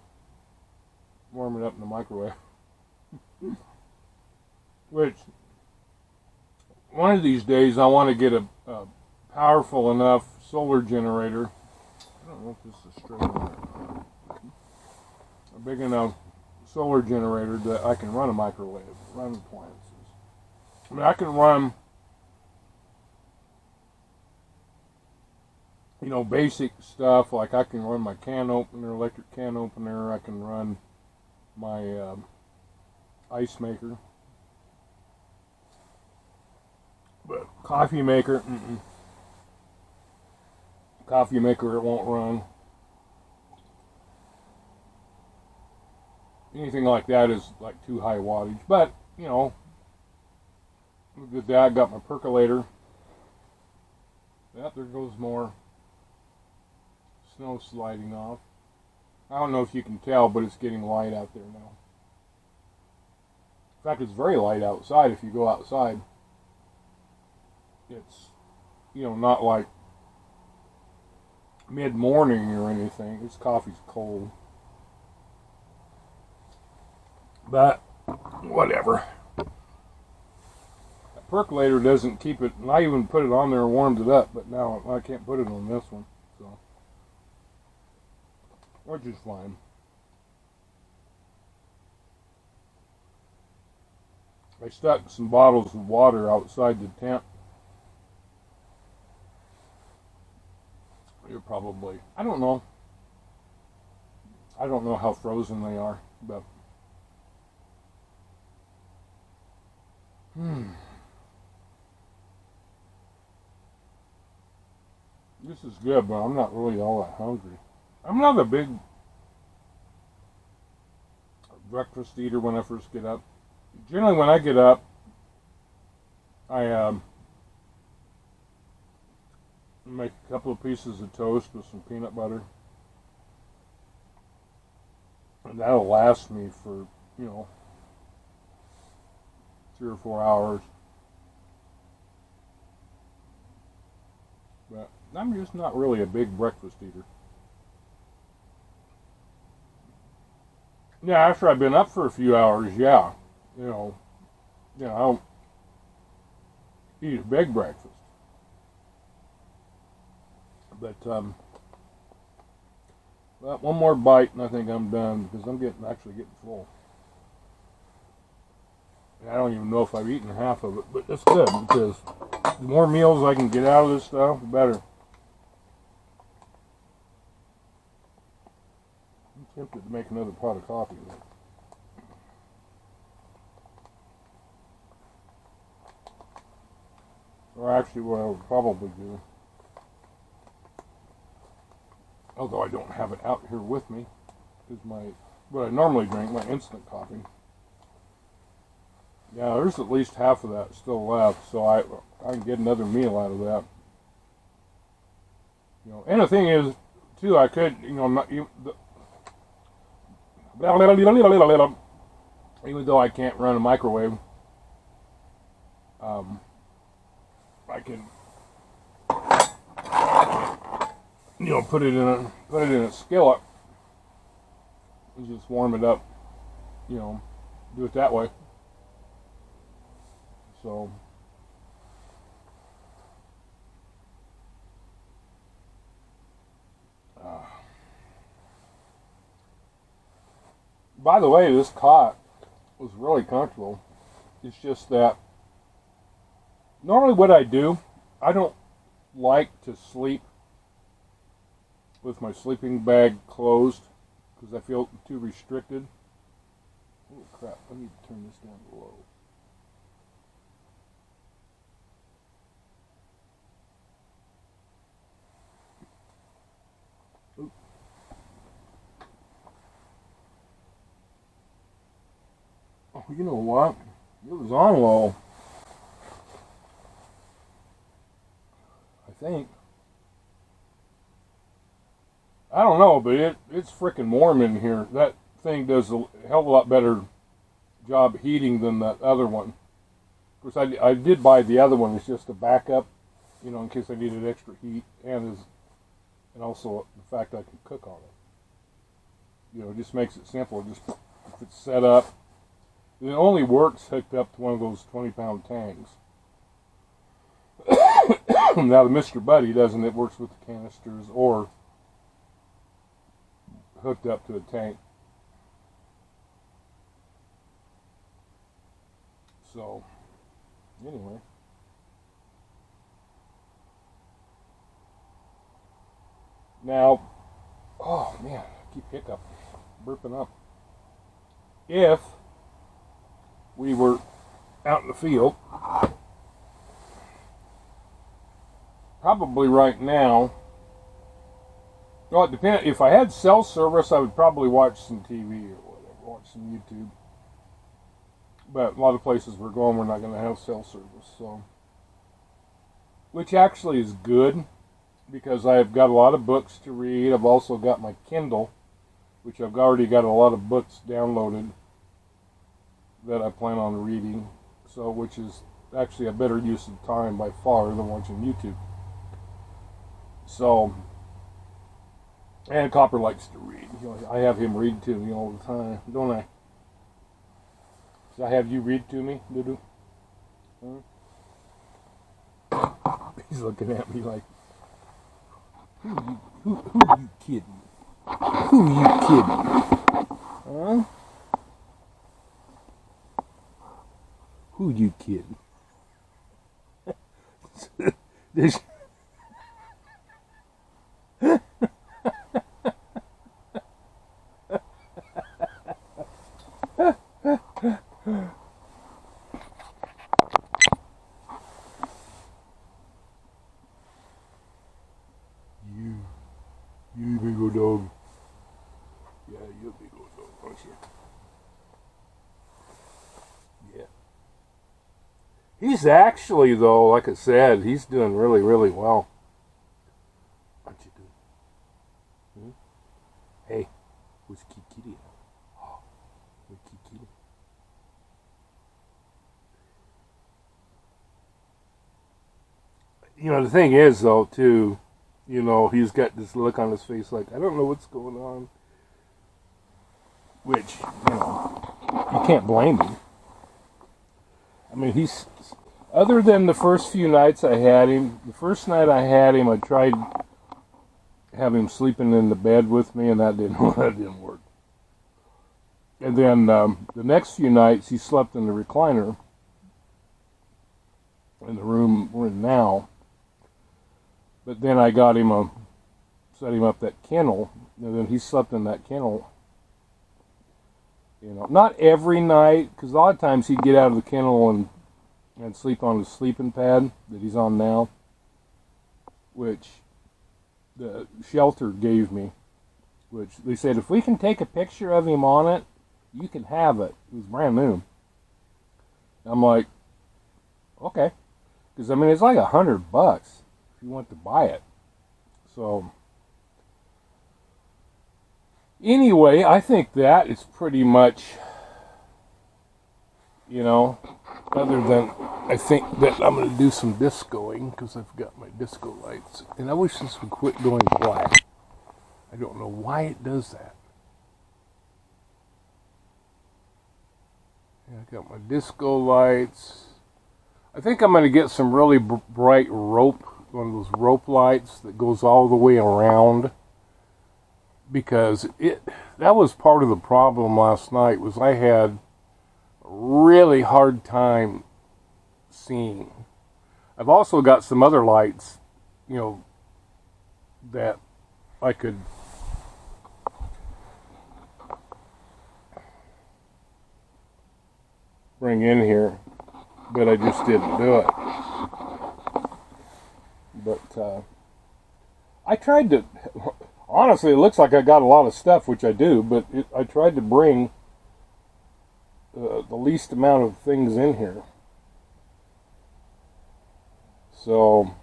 warm it up in the microwave. Which, one of these days I want to get a powerful enough solar generator. I don't know if this is straight on. A big enough solar generator that I can run a microwave, run appliances. I mean, I can run, you know, basic stuff, like I can run my can opener, electric can opener, I can run my ice maker. But coffee maker, coffee maker, it won't run. Anything like that is like too high wattage. But, you know, with that, I got my percolator. Yep, there goes more snow sliding off. I don't know if you can tell, but it's getting light out there now. In fact, it's very light outside if you go outside. It's, you know, not like mid-morning or anything. This coffee's cold. But, whatever. That percolator doesn't keep it, and I even put it on there and warmed it up, but now I can't put it on this one, so. Which is fine. I stuck some bottles of water outside the tent. You're probably, I don't know how frozen they are, but this is good, but I'm not really all that hungry. I'm not a big breakfast eater when I first get up. Generally when I get up, I make a couple of pieces of toast with some peanut butter. And that'll last me for, you know, 3 or 4 hours. But I'm just not really a big breakfast eater. Yeah, after I've been up for a few hours, yeah. You know, I'll eat a big breakfast. But, well, one more bite and I think I'm done because I'm actually getting full. And I don't even know if I've eaten half of it, but it's good because the more meals I can get out of this stuff, the better. I'm tempted to make another pot of coffee with it. Or actually, what I would probably do, although I don't have it out here with me, is what I normally drink, my instant coffee. Yeah, there's at least half of that still left, so I can get another meal out of that. You know, and the thing is, too, I could, you know, not, even though I can't run a microwave, I can, you know, put it in a skillet and just warm it up. You know, do it that way. So. By the way, this cot was really comfortable. It's just that normally what I do, I don't like to sleep with my sleeping bag closed because I feel too restricted. Oh crap, I need to turn this down low. Oh, you know what? It was on low. I think. I don't know, but it's freaking warm in here. That thing does a hell of a lot better job heating than that other one. Of course, I did buy the other one. It's just a backup, you know, in case I needed extra heat, and also the fact I can cook on it. You know, it just makes it simple. Just if it's set up. It only works hooked up to one of those 20-pound tanks. Now the Mr. Buddy doesn't. It works with the canisters or hooked up to a tank. So, anyway. Now, oh man, I keep burping up. If we were out in the field, probably right now, well, it depends. If I had cell service, I would probably watch some TV or whatever, watch some YouTube. But a lot of places we're going, we're not going to have cell service, so, which actually is good because I've got a lot of books to read. I've also got my Kindle, which I've already got a lot of books downloaded that I plan on reading, so which is actually a better use of time by far than watching YouTube. So, and Copper likes to read. You know, I have him read to me all the time, don't I? So I have you read to me, Dudu? Huh? He's looking at me like, who are you kidding? Who are you kidding? Huh? Who you kidding? You big old dog. Yeah, you're a big old dog, aren't you? Yeah. He's actually, though, like I said, he's doing really, really well. Aren't you doing? Hey, where's Kikiri? Oh, where's Kikiri? You know, the thing is, though, too, you know, he's got this look on his face like, I don't know what's going on. Which, you know, you can't blame him. I mean, he's, other than the first few nights I had him, the first night I had him, I tried having him sleeping in the bed with me, and that didn't work. And then the next few nights, he slept in the recliner in the room we're in now. But then I got him set him up that kennel, and then he slept in that kennel. You know, not every night, because a lot of times he'd get out of the kennel and sleep on his sleeping pad that he's on now, which the shelter gave me, which they said, if we can take a picture of him on it, you can have it. It was brand new. I'm like, okay. Because, I mean, it's like $100 if you want to buy it. So anyway, I think that is pretty much, you know, other than I think that I'm going to do some discoing because I've got my disco lights. And I wish this would quit going black. I don't know why it does that. Yeah, I got my disco lights. I think I'm going to get some really bright rope, one of those rope lights that goes all the way around. Because that was part of the problem last night, was I had a really hard time seeing. I've also got some other lights, you know, that I could bring in here, but I just didn't do it. But I tried to, honestly, it looks like I got a lot of stuff, which I do, but I tried to bring the least amount of things in here. So,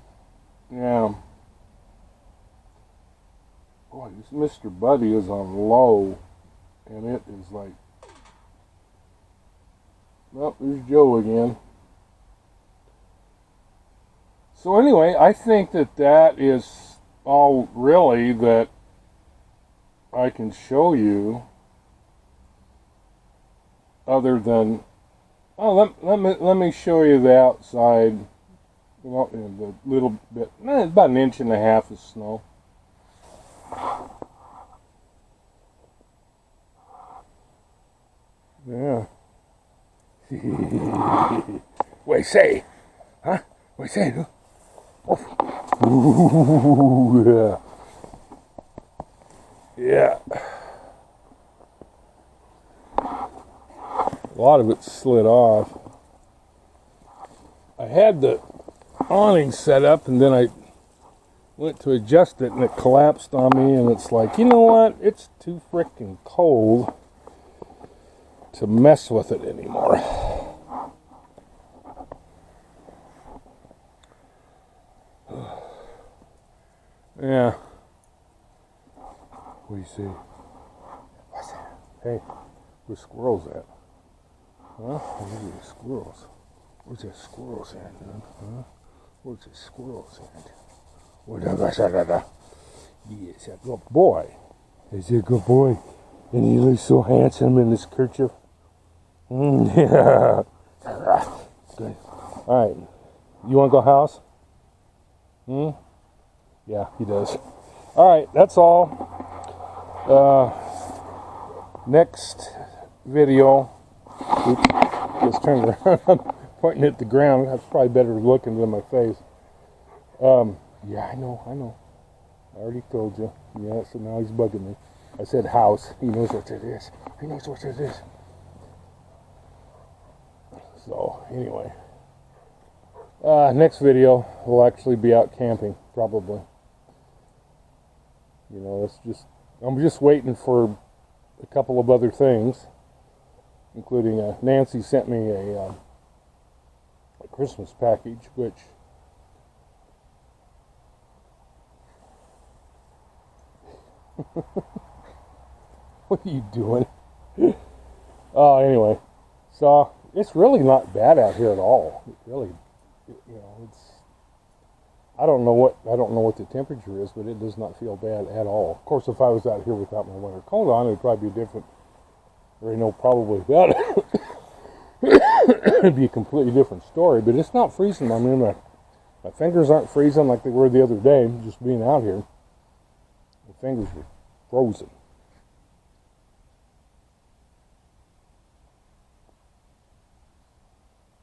yeah. Boy, this Mr. Buddy is on low, and it is like, well, there's Joe again. So anyway, I think that is all really that I can show you, other than, oh, let me show you the outside. Well, the little bit, about 1.5 inches of snow. Yeah. What say? Huh? What say? Ooh, yeah. Yeah. A lot of it slid off. I had the awning set up, and then I went to adjust it, and it collapsed on me, and it's like, you know what? It's too freaking cold to mess with it anymore. Yeah. What do you see? What's that? Hey, where's squirrels at? Huh? Where's the squirrels? Where's the squirrels at, dude? Huh? Where's the squirrels at? Where's the... Yes, a good boy. Is he a good boy? And he looks so handsome in his kerchief. Yeah. Good. Alright. You want to go house? Yeah, he does. Alright, that's all. Next video. Oops, just turned around. Pointing at the ground. That's probably better looking than my face. Yeah, I know. I already told you. Yeah, so now he's bugging me. I said house. He knows what it is. He knows what it is. So, anyway. Next video will actually be out camping, probably. You know, I'm just waiting for a couple of other things, including Nancy sent me a Christmas package, which what are you doing? Oh, anyway, so it's really not bad out here at all. It really, you know, I don't know what the temperature is, but it does not feel bad at all. Of course, if I was out here without my winter coat on, it would probably be different. Or, you know, probably about it. It'd be a completely different story, but it's not freezing. I mean, my fingers aren't freezing like they were the other day, just being out here. My fingers were frozen.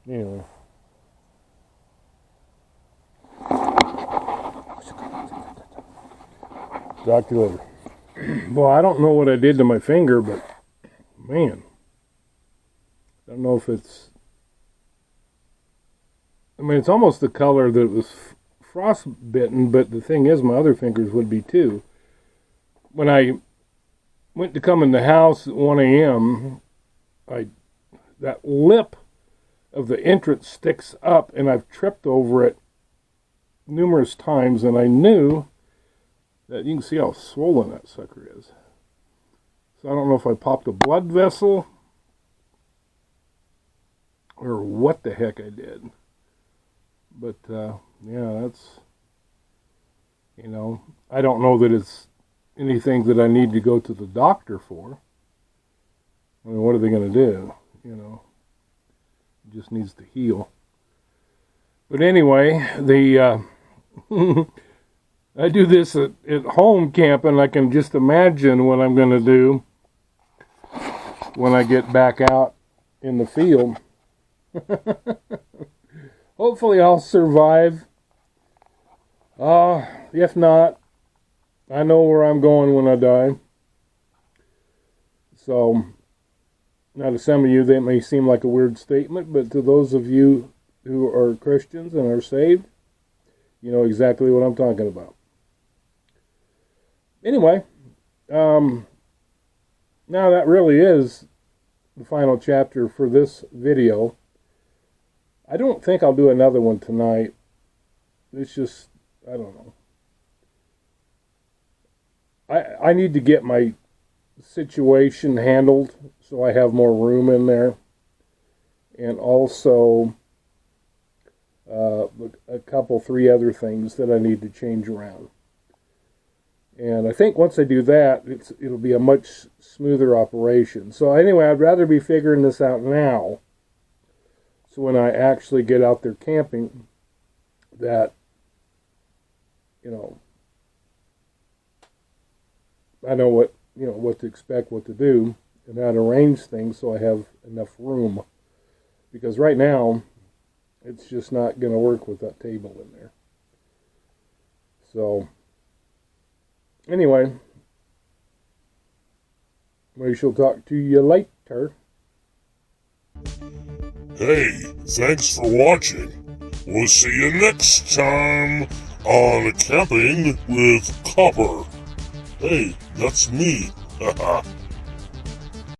Anyway. Talk to you later. Well, I don't know what I did to my finger, but man, I don't know if it's... I mean, it's almost the color that was frostbitten, but the thing is, my other fingers would be too. When I went to come in the house at 1 a.m., that lip of the entrance sticks up, and I've tripped over it numerous times, and I knew That you can see how swollen that sucker is. So I don't know if I popped a blood vessel or what the heck I did. But yeah, that's, you know, I don't know that it's anything that I need to go to the doctor for. I mean, what are they going to do? You know, it just needs to heal. But anyway, the I do this at home camping. I can just imagine what I'm going to do when I get back out in the field. Hopefully I'll survive. If not, I know where I'm going when I die. So, now to some of you that may seem like a weird statement, but to those of you who are Christians and are saved, you know exactly what I'm talking about. Anyway, now that really is the final chapter for this video. I don't think I'll do another one tonight. It's just, I don't know. I need to get my situation handled so I have more room in there. And also a couple, 3 other things that I need to change around. And I think once I do that, it'll be a much smoother operation. So anyway, I'd rather be figuring this out now. So when I actually get out there camping, that, you know, I know what, you know, what to expect, what to do, and how to arrange things so I have enough room. Because right now, it's just not going to work with that table in there. So, anyway, we shall talk to you later. Hey, thanks for watching. We'll see you next time on Camping with Copper. Hey, that's me. Haha.